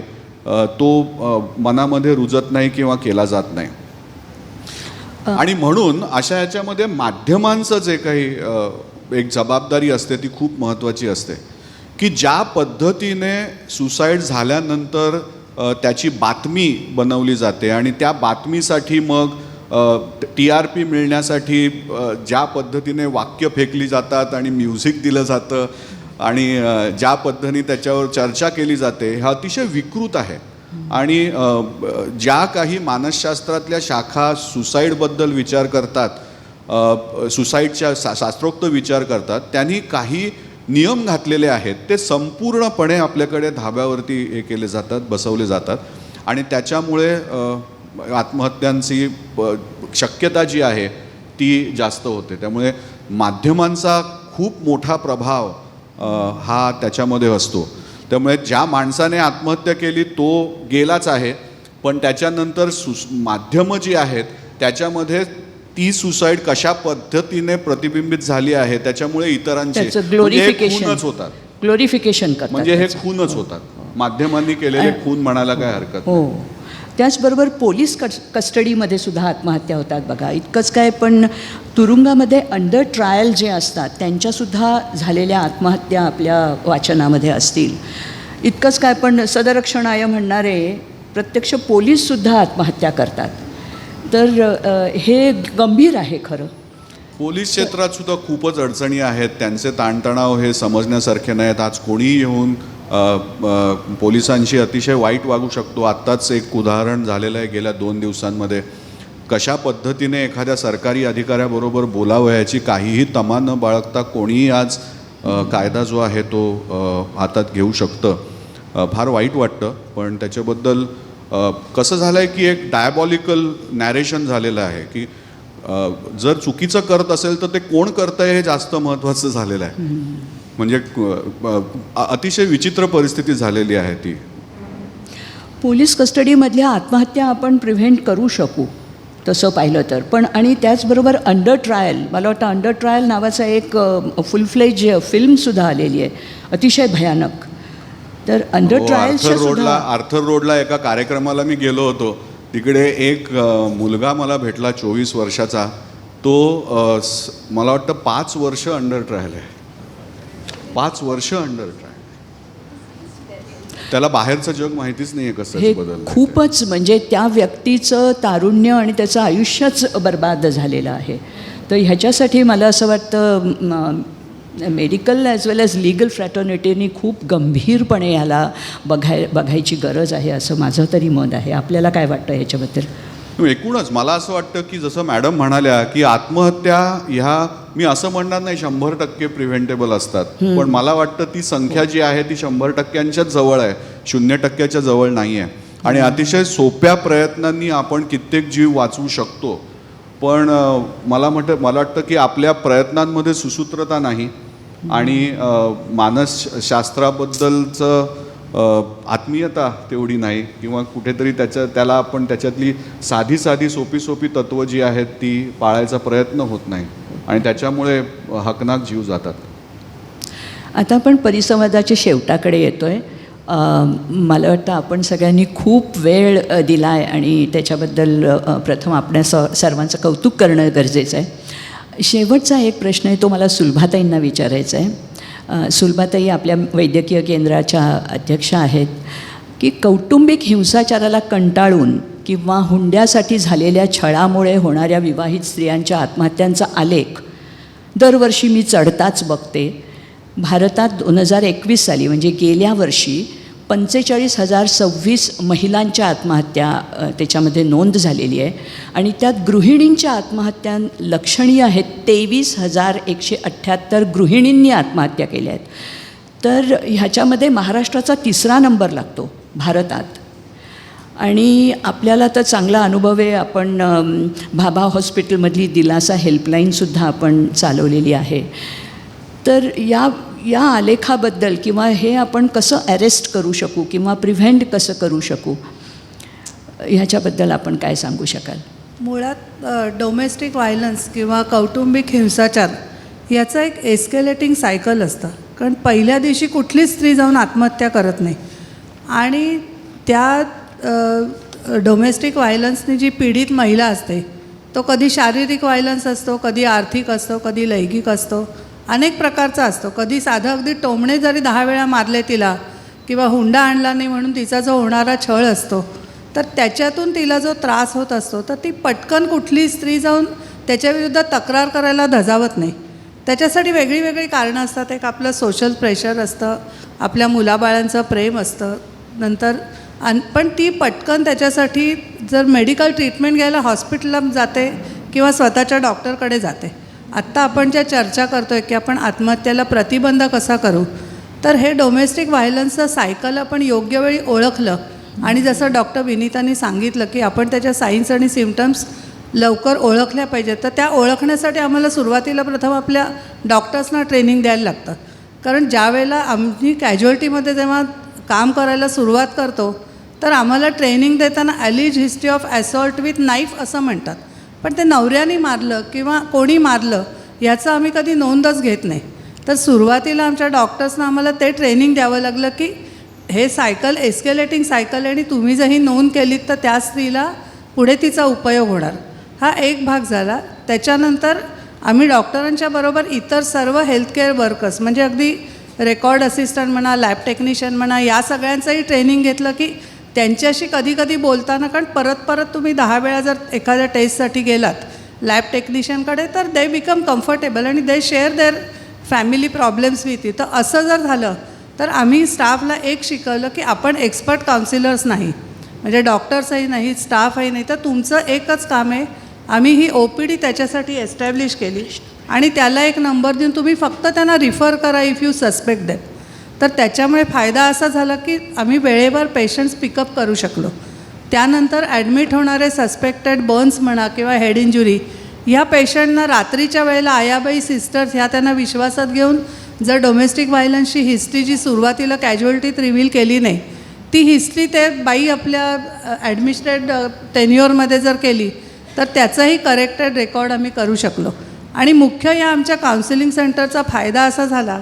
तो मनामध्ये रुजत नाही किंवा केला जात नाही. आणि म्हणून अशा याच्यामध्ये माध्यमांचं जे काही एक जबाबदारी असते ती खूप महत्त्वाची असते, की ज्या पद्धतीने सुसाईड झाल्यानंतर त्याची बातमी बनवली जाते आणि त्या बातमीसाठी मग TRP मिळण्यासाठी ज्या पद्धतीने वाक्य फेकली जातात आणि म्युझिक दिलं जातं आणि ज्या पद्धतीने त्याच्यावर चर्चा केली जाते हा अतिशय विकृत आहे. आणि ज्या काही मानसशास्त्रातल्या शाखा सुसाईडबद्दल विचार करतात, सुसाईडच्या शास्त्रोक्त विचार करतात, त्यांनी काही नियम घातलेले आहेत. ते संपूर्णपणे आपल्याकडे धाब्यावरती हे केले जातात, बसवले जातात आणि त्याच्यामुळे आत्महत्यांची शक्यता जी आहे ती जास्त होते. त्यामुळे माध्यमांचा खूप मोठा प्रभाव हा त्याच्यामध्ये असतो. त्यामुळे ज्या माणसाने आत्महत्या केली तो गेलाच आहे, पण त्याच्यानंतर माध्यमं जी आहेत त्याच्यामध्ये ती सुसाईड कशा पद्धतीने प्रतिबिंबित झाली आहे त्याच्यामुळे इतरांचे खूनच होतात. ग्लोरिफिकेशन करतात, म्हणजे हे खूनच होतात. माध्यमांनी केलेले खून म्हणायला काय हरकत नाही. हो. त्याचबरोबर पोलीस कस्टडीमध्ये सुद्धा आत्महत्या होतात बघा. इतकंच काय, पण तुरुंगामध्ये अंडर ट्रायल जे असतात त्यांच्यासुद्धा झालेल्या आत्महत्या आपल्या वाचनामध्ये असतील. इतकंच काय, पण सदरक्षणाय म्हणणारे प्रत्यक्ष पोलीससुद्धा आत्महत्या करतात. तर हे गंभीर आहे खरं. पोलीस क्षेत्रात सुद्धा खूपच अडचणी आहेत. त्यांचे ताणतणाव हे समजण्यासारखे नाहीत. आज कोणीही येऊन पोलिसांशी अतिशय वाईट वागू शकतो. आत्ताच एक उदाहरण झालेलं आहे गेल्या 2 दिवसांमध्ये. कशा पद्धतीने एखाद्या सरकारी अधिकाऱ्याबरोबर बोलावं याची काहीही तमा न बाळगता कोणीही आज कायदा जो आहे तो हातात घेऊ शकतं. फार वाईट वाटतं. पण त्याच्याबद्दल कसं झालं आहे की एक डायबॉलिकल नॅरेशन झालेलं आहे की जर चुकीचं करत असेल तर ते कोण करतं आहे हे जास्त महत्त्वाचं झालेलं आहे. म्हणजे अतिशय विचित्र परिस्थिती झालेली आहे ती. पोलीस कस्टडीमधल्या आत्महत्या आपण प्रिव्हेंट करू शकू तसं पाहिलं तर. पण आणि त्याचबरोबर अंडर ट्रायल, मला वाटतं अंडर ट्रायल नावाचा एक फुल फ्लेज फिल्मसुद्धा आलेली आहे, अतिशय भयानक. तर अंडर ट्रायल्सच्या सुद्धा आर्थर रोडला एका कार्यक्रमाला मी गेलो होतो. तिकडे एक मुलगा मला भेटला 24 वर्षाचा. तो मला वाटतं 5 वर्ष अंडर ट्रायल आहे. 5 वर्ष अंडर ट्रायल. त्याला बाहेरचं जग माहितीच नाही आहे कसं हे बदललं. खूपच म्हणजे त्या व्यक्तीचं तारुण्य आणि त्याचं आयुष्यच बर्बाद झालेलं आहे. तर ह्याच्यासाठी मला असं वाटतं मेडिकल ॲज वेल ॲज लीगल फ्रॅटर्निटीनी खूप गंभीरपणे ह्याला बघायची गरज आहे असं माझं तरी मत आहे. आपल्याला काय वाटतं ह्याच्याबद्दल? एकूणच मला असं वाटतं की जसं मॅडम म्हणाल्या की आत्महत्या ह्या मी असं म्हणणार नाही 100% प्रिव्हेंटेबल असतात. पण मला वाटतं ती संख्या जी आहे ती 100%च्याच जवळ आहे, 0%च्या जवळ नाही आहे. आणि अतिशय सोप्या प्रयत्नांनी आपण कित्येक जीव वाचवू शकतो. पण मला वाटतं की आपल्या प्रयत्नांमध्ये सुसूत्रता नाही आणि मानसशास्त्राबद्दलचं आत्मीयता तेवढी नाही किंवा कुठेतरी त्याला आपण त्याच्यातली साधी सोपी तत्त्वं जी आहेत ती पाळायचा प्रयत्न होत नाही आणि त्याच्यामुळे हकनाक जीव जातात. आता आपण परिसंवादाच्या शेवटाकडे येतो आहे. मला वाटतं आपण सगळ्यांनी खूप वेळ दिला आहे आणि त्याच्याबद्दल प्रथम आपल्या सर्वांचं कौतुक करणं गरजेचं आहे. शेवटचा एक प्रश्न आहे तो मला सुलभाताईंना विचारायचा आहे. सुलभाताई आपल्या वैद्यकीय केंद्राच्या अध्यक्षा आहेत, की कौटुंबिक हिंसाचाराला कंटाळून किंवा हुंड्यासाठी झालेल्या छळामुळे होणाऱ्या विवाहित स्त्रियांच्या आत्महत्यांचा आलेख दरवर्षी मी चढताच बघते. भारतात 2021 साली म्हणजे गेल्या वर्षी 45,026 महिलांच्या आत्महत्या त्याच्यामध्ये नोंद झालेली आहे आणि त्यात गृहिणींच्या आत्महत्या लक्षणीय आहेत. 23,178 गृहिणींनी आत्महत्या केल्या आहेत. तर ह्याच्यामध्ये महाराष्ट्राचा 3रा नंबर लागतो भारतात. आणि आपल्याला तर चांगला अनुभव आहे. आपण भाभा हॉस्पिटलमधली दिलासा हेल्पलाईनसुद्धा आपण चालवलेली आहे. तर या आलेखाबद्दल किंवा हे आपण कसं अरेस्ट करू शकू किंवा प्रिव्हेंट कसं करू शकू ह्याच्याबद्दल आपण काय सांगू शकाल? मुळात डोमेस्टिक व्हायलन्स किंवा कौटुंबिक हिंसाचार याचं एक एस्केलेटिंग सायकल असतं. कारण पहिल्या दिवशी कुठलीच स्त्री जाऊन आत्महत्या करत नाही आणि त्या डोमेस्टिक व्हायलन्सने जी पीडित महिला असते तो कधी शारीरिक व्हायलन्स असतो, कधी आर्थिक असतो, कधी लैंगिक असतो, अनेक प्रकारचा असतो. कधी साधं अगदी टोमणे जरी 10 वेळा मारले तिला किंवा हुंडा आणला नाही म्हणून तिचा जो होणारा छळ असतो तर त्याच्यातून तिला जो त्रास होत असतो तर ती पटकन कुठली स्त्री जाऊन त्याच्याविरुद्ध तक्रार करायला धजावत नाही. त्याच्यासाठी वेगळी वेगळी कारणं असतात. एक आपलं सोशल प्रेशर असतं, आपल्या मुलाबाळांचं प्रेम असतं, नंतर पण ती पटकन त्याच्यासाठी जर मेडिकल ट्रीटमेंट घ्यायला हॉस्पिटलला जाते किंवा स्वतःच्या डॉक्टरकडे जाते. आत्ता आपण ज्या चर्चा करतो आहे की आपण आत्महत्येला प्रतिबंध कसा करू, तर हे डोमेस्टिक व्हायलन्सचं सायकल आपण योग्य वेळी ओळखलं आणि जसं डॉक्टर विनीतांनी सांगितलं की आपण त्याच्या साईन्स आणि सिम्पटम्स लवकर ओळखल्या पाहिजेत. तर त्या ओळखण्यासाठी आम्हाला सुरुवातीला प्रथम आपल्या डॉक्टर्सना ट्रेनिंग द्यायला लागतं. कारण ज्या वेळेला आम्ही कॅज्युअल्टीमध्ये जेव्हा काम करायला सुरुवात करतो तर आम्हाला ट्रेनिंग देताना ॲलिज हिस्ट्री ऑफ ॲसॉल्ट विथ नाईफ असं म्हणतात, पण ते नवऱ्याने मारलं किंवा कोणी मारलं याचं आम्ही कधी नोंदच घेत नाही. तर सुरुवातीला आमच्या डॉक्टर्सना आम्हाला ते ट्रेनिंग द्यावं लागलं की हे सायकल एस्केलेटिंग सायकल आहे आणि तुम्ही जर ही नोंद केलीत तर त्या स्त्रीला पुढे तिचा उपयोग होणार. हा एक भाग झाला. त्याच्यानंतर आम्ही डॉक्टरांच्या बरोबर इतर सर्व हेल्थकेअर वर्कर्स म्हणजे अगदी रेकॉर्ड असिस्टंट म्हणा, लॅब टेक्निशियन म्हणा, या सगळ्यांचंही ट्रेनिंग घेतलं की त्यांच्याशी कधी कधी बोलताना, कारण परत परत तुम्ही 10 वेळा जर एखाद्या टेस्टसाठी गेलात लॅब टेक्निशियनकडे तर दे बिकम कम्फर्टेबल आणि they share their family problems with you. तर असं जर झालं तर आम्ही स्टाफला एक शिकवलं की आपण एक्सपर्ट काउन्सिलर्स नाही, म्हणजे डॉक्टर्सही नाही, स्टाफही नाही, तर तुमचं एकच काम आहे. आम्ही ही OPD त्याच्यासाठी एस्टॅब्लिश केली आणि त्याला एक नंबर देऊन तुम्ही फक्त त्यांना रिफर करा इफ यू सस्पेक्ट दॅट. तर त्याच्यामुळे फायदा असा झाला की आम्ही वेळेवर पेशंट्स पिकअप करू शकलो. त्यानंतर ॲडमिट होणारे सस्पेक्टेड बर्न्स म्हणा किंवा हेड इंजुरी ह्या पेशंटना रात्रीच्या वेळेला आयाबाई सिस्टर्स ह्या त्यांना विश्वासात घेऊन जर डोमेस्टिक व्हायलन्सची हिस्ट्री जी सुरुवातीला कॅज्युअल्टीत रिव्हील केली नाही ती हिस्ट्री ते बाई आपल्या ॲडमिनिस्ट्रेट टेन्युअरमध्ये जर केली तर त्याचाही करेक्टेड रेकॉर्ड आम्ही करू शकलो. आणि मुख्य या आमच्या काउन्सिलिंग सेंटरचा फायदा असा झाला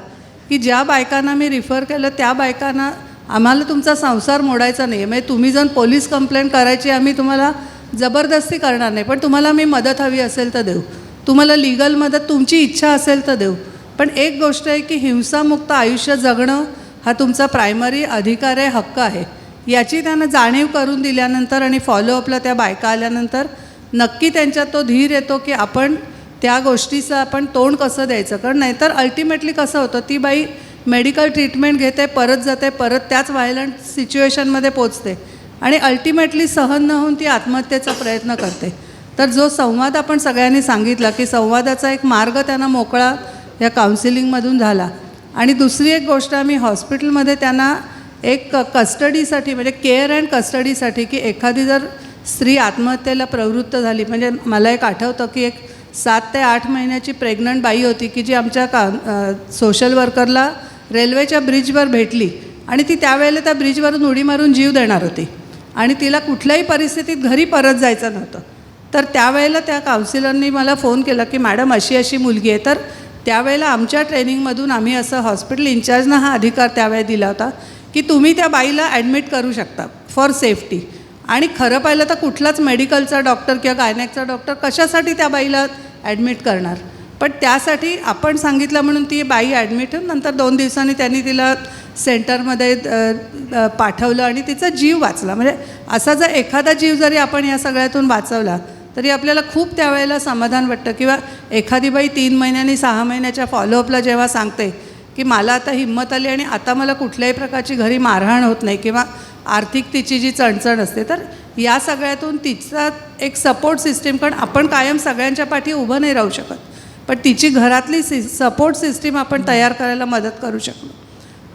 की ज्या बायकांना मी रिफर केलं त्या बायकांना आम्हाला तुमचा संसार मोडायचा नाही, म्हणजे तुम्ही जर पोलीस कंप्लेंट करायची आम्ही तुम्हाला जबरदस्ती करणार नाही, पण तुम्हाला मी मदत हवी असेल तर देऊ, तुम्हाला लीगल मदत तुमची इच्छा असेल तर देऊ, पण एक गोष्ट आहे की हिंसामुक्त आयुष्य जगणं हा तुमचा प्रायमरी अधिकार आहे, हक्क आहे. याची त्यांना जाणीव करून दिल्यानंतर आणि फॉलोअपला त्या बायका आल्यानंतर नक्की त्यांच्यात तो धीर येतो की आपण त्या गोष्टीचं आपण तोंड कसं द्यायचं. कारण नाहीतर अल्टिमेटली कसं होतं, ती बाई मेडिकल ट्रीटमेंट घेते, परत जाते, परत त्याच व्हायलंट सिच्युएशनमध्ये पोचते आणि अल्टिमेटली सहन न होऊन ती आत्महत्येचा प्रयत्न करते. तर जो संवाद आपण सगळ्यांनी सांगितला की संवादाचा एक मार्ग त्यांना मोकळा या काउन्सिलिंगमधून झाला. आणि दुसरी एक गोष्ट आम्ही हॉस्पिटलमध्ये त्यांना एक कस्टडीसाठी म्हणजे केअर अँड कस्टडीसाठी की एखादी जर स्त्री आत्महत्येला प्रवृत्त झाली, म्हणजे मला एक आठवतं की एक 7 ते 8 महिन्याची प्रेग्नंट बाई होती की जी आमच्या सोशल वर्करला रेल्वेच्या ब्रिजवर भेटली आणि ती त्यावेळेला त्या ब्रिजवरून उडी मारून जीव देणार होती आणि तिला कुठल्याही परिस्थितीत घरी परत जायचं नव्हतं. तर त्यावेळेला त्या काउन्सिलरनी मला फोन केला की मॅडम अशी अशी मुलगी आहे. तर त्यावेळेला आमच्या ट्रेनिंगमधून आम्ही असं हॉस्पिटल इंचार्जनं हा अधिकार त्यावेळेला दिला होता की तुम्ही त्या बाईला ॲडमिट करू शकता फॉर सेफ्टी. आणि खरं पाहिलं तर कुठलाच मेडिकलचा डॉक्टर किंवा गायनेकचा डॉक्टर कशासाठी त्या बाईला ॲडमिट करणार, पण त्यासाठी आपण सांगितलं म्हणून ती बाई ॲडमिट होऊन नंतर 2 दिवसांनी त्यांनी तिला सेंटरमध्ये पाठवलं आणि तिचा जीव वाचला. म्हणजे असा जर एखादा जीव जरी आपण या सगळ्यातून वाचवला तरी आपल्याला खूप त्यावेळेला समाधान वाटतं. किंवा एखादी बाई 3 महिन्यांनी 6 महिन्याच्या फॉलोअपला जेव्हा सांगते की मला आता हिंमत आली आणि आता मला कुठल्याही प्रकारची घरी मारहाण होत नाही किंवा आर्थिक तिची जी चणचण असते, तर या सगळ्यातून तिचा एक सपोर्ट सिस्टीम, कारण आपण कायम सगळ्यांच्या पाठी उभं नाही राहू शकत, पण तिची घरातली सपोर्ट सिस्टीम आपण तयार करायला मदत करू शकलो.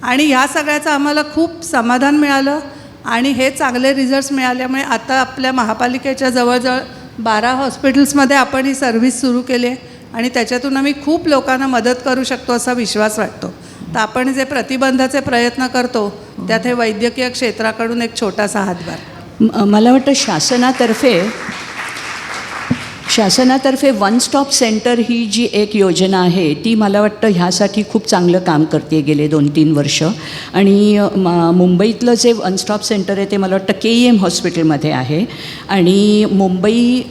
आणि ह्या सगळ्याचं आम्हाला खूप समाधान मिळालं आणि हे चांगले रिझल्ट्स मिळाल्यामुळे आता आपल्या महापालिकेच्या जवळजवळ 12 हॉस्पिटल्समध्ये आपण ही सर्व्हिस सुरू केली आहे आणि त्याच्यातून आम्ही खूप लोकांना मदत करू शकतो असा विश्वास वाटतो. तर आपण जे प्रतिबंधाचे प्रयत्न करतो त्यात हे वैद्यकीय क्षेत्राकडून एक छोटासा हातभार. मला वाटतं शासनातर्फे वन स्टॉप सेंटर ही जी एक योजना आहे ती मला वाटतं ह्यासाठी खूप चांगलं काम करते गेले 2-3 वर्ष. आणि मुंबईतलं जे वन स्टॉप सेंटर आहे ते मला वाटतं KEM हॉस्पिटलमध्ये आहे. आणि मुंबई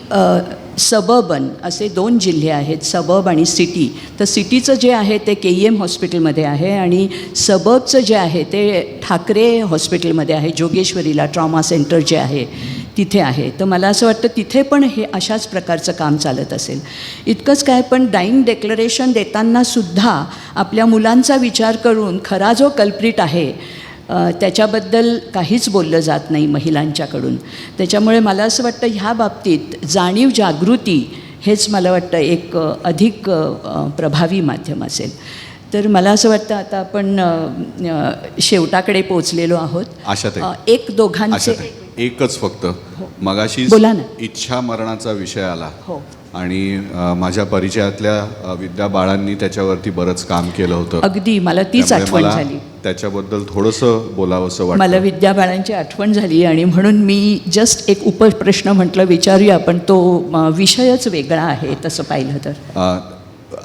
सबर्बन असे 2 जिल्हे आहेत, सबर्ब आणि सिटी. तर सिटीचं जे आहे ते KEM हॉस्पिटलमध्ये आहे आणि सबर्बचं जे आहे ते ठाकरे हॉस्पिटलमध्ये आहे, जोगेश्वरीला ट्रॉमा सेंटर जे आहे तिथे आहे. तर मला असं वाटतं तिथे पण हे अशाच प्रकारचं काम चालत असेल. इतकंच काय, पण डाईंग डेक्लरेशन देतानासुद्धा आपल्या मुलांचा विचार करून खरा जो कल्प्रिट आहे त्याच्याबद्दल काहीच बोललं जात नाही महिलांच्याकडून. त्याच्यामुळे मला असं वाटतं ह्या बाबतीत जाणीव जागृती हेच मला वाटतं एक अधिक प्रभावी माध्यम असेल. तर मला असं वाटतं आता आपण शेवटाकडे पोचलेलो आहोत. आशाताई, एक दोघांचे आशाताई, एकच फक्त मगाशी बोला ना. इच्छा मरणाचा विषय आला हो. आणि माझ्या परिचयातल्या विद्या बाळांनी त्याच्यावरती बरंच काम केलं होतं. अगदी मला तीच त्यामुळे आठवण मला झाली. त्याच्याबद्दल थोडंसं बोलावंसं वाटतं. मला विद्या बाळांची आठवण झाली आणि म्हणून मी जस्ट एक उपप्रश्न म्हटलं विचारूया, पण तो विषयच वेगळा आहे तसं पाहिलं तर.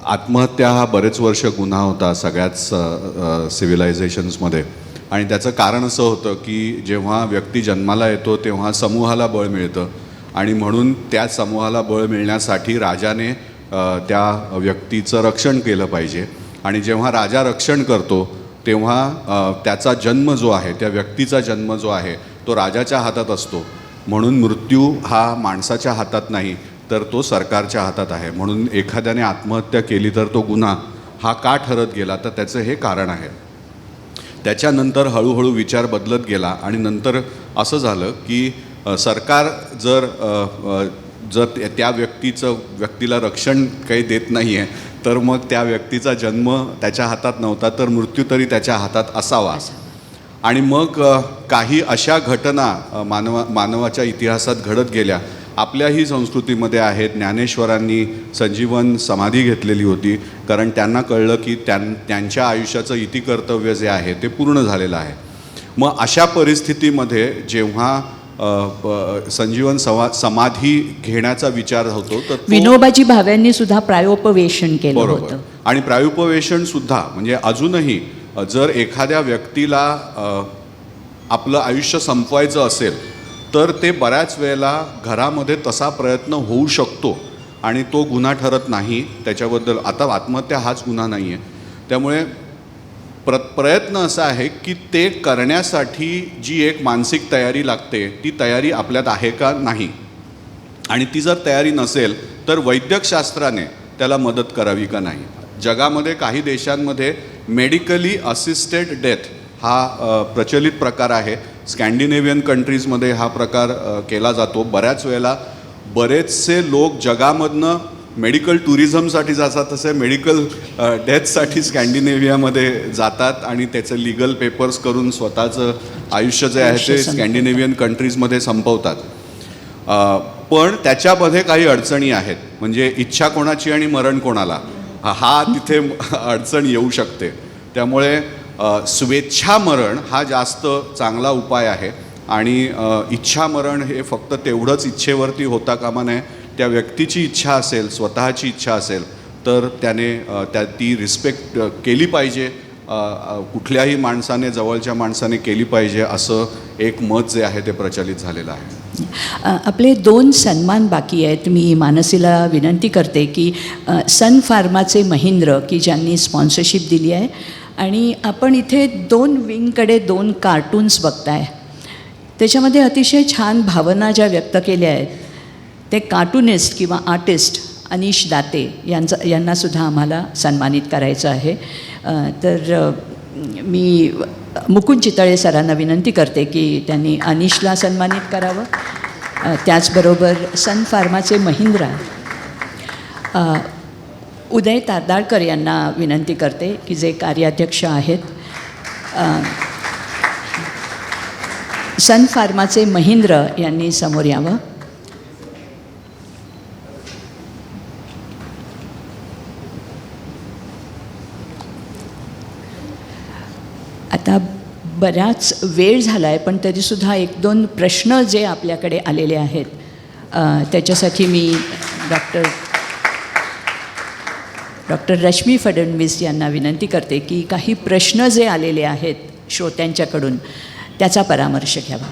आत्महत्या हा बरेच वर्ष गुन्हा होता सगळ्याच सिव्हिलायझेशन्समध्ये. आणि त्याचं कारण असं होतं की जेव्हा व्यक्ती जन्माला येतो तेव्हा समूहाला बळ मिळतं आणि म्हणून त्या समूहाला बळ मिळण्यासाठी राजाने त्या व्यक्तीचं रक्षण केलं पाहिजे. आणि जेव्हा राजा रक्षण करतो तेव्हा त्याचा जन्म जो आहे, त्या व्यक्तीचा जन्म जो आहे तो राजाच्या हातात असतो. म्हणून मृत्यू हा माणसाच्या हातात नाही तर तो सरकारच्या हातात आहे. म्हणून एखाद्याने आत्महत्या केली तर तो गुन्हा हा का ठरत गेला, तर त्याचं हे कारण आहे. त्याच्यानंतर हळूहळू विचार बदलत गेला आणि नंतर असं झालं की सरकार जर त्या व्यक्तीला रक्षण काही देत नाही आहे तर मग त्या व्यक्तीचा जन्म त्याच्या हातात नव्हता तर मृत्यू तरी त्याच्या हातात असावा. आणि मग काही अशा घटना मानवाच्या इतिहासात घडत गेल्या. आपल्याही संस्कृतीमध्ये आहेत. ज्ञानेश्वरांनी संजीवन समाधी घेतलेली होती कारण त्यांना कळलं की त्यांच्या आयुष्याचं इतिकर्तव्य जे आहे ते पूर्ण झालेलं आहे. मग अशा परिस्थितीमध्ये जेव्हा संजीवन समाधी घेण्याचा विचार होतो तर विनोबाजी भाव्यांनी सुद्धा प्रायोपवेशन केलं बरोबर. होतं. आणि प्रायोपवेशन सुद्धा म्हणजे अजूनही जर एखाद्या व्यक्तीला आपलं आयुष्य संपवायचं असेल तर ते बऱ्याच वेळेला घरामध्ये तसा प्रयत्न होऊ शकतो आणि तो गुन्हा ठरत नाही. त्याच्याबद्दल आता आत्महत्या हाच गुन्हा नाही आहे. त्यामुळे प्रयत्न असा आहे की ते करण्यासाठी जी एक मानसिक तयारी लागते ती तयारी आपल्यात आहे का नाही. आणि ती जर तयारी नसेल तर वैद्यकशास्त्राने त्याला मदत करावी का नाही. जगामध्ये काही देशांमध्ये मेडिकली असिस्टेड डेथ हा प्रचलित प्रकार आहे. स्कॅन्डिनेव्हियन कंट्रीजमध्ये हा प्रकार केला जातो. बऱ्याच वेळेला बरेचसे लोक जगामधनं मेडिकल टुरिझमसाठी जातात तसे मेडिकल डेथसाठी स्कॅन्डिनेव्हियामध्ये जातात आणि त्याचं लिगल पेपर्स करून स्वतःचं आयुष्य जे आहे ते स्कॅन्डिनेव्हियन कंट्रीजमध्ये संपवतात. पण त्याच्यामध्ये काही अडचणी आहेत. म्हणजे इच्छा कोणाची आणि मरण कोणाला हा तिथे अडचण येऊ शकते. त्यामुळे स्वेच्छा मरण हा जास्त चांगला उपाय आहे. आणि इच्छा मरण हे फक्त तेवढंच इच्छेवरती होता कामा नये. त्या व्यक्तीची इच्छा असेल, स्वतःची इच्छा असेल तर त्याने ती रिस्पेक्ट केली पाहिजे. कुठल्याही माणसाने, जवळच्या माणसाने केली पाहिजे असं एक मत जे आहे ते प्रचलित झालेलं आहे. आपले 2 सन्मान बाकी आहेत. मी मानसीला विनंती करते की सन फार्माचे महेंद्र की ज्यांनी स्पॉन्सरशिप दिली आहे, आणि आपण इथे 2 विंगकडे 2 कार्टून्स बघताय. त्याच्यामध्ये अतिशय छान भावना ज्या व्यक्त केल्या आहेत, ते कार्टूनिस्ट किंवा आर्टिस्ट अनिश दाते यांनासुद्धा आम्हाला सन्मानित करायचं आहे. तर मी मुकुंद चितळे सरांना विनंती करते की त्यांनी अनिशला सन्मानित करावं. त्याचबरोबर सन फार्माचे महिंद्रा उदय तारदाळकर यांना विनंती करते की जे कार्याध्यक्ष आहेत. सन फार्माचे महिंद्र यांनी समोर यावं. आता बराच वेळ झाला आहे, पण तरीसुद्धा 1-2 प्रश्न जे आपल्याकडे आलेले आहेत त्याच्यासाठी मी डॉक्टर रश्मी फडणवीस यांना विनंती करते की काही प्रश्न जे आलेले आहेत श्रोत्यांच्याकडून त्याचा परामर्श घ्यावा.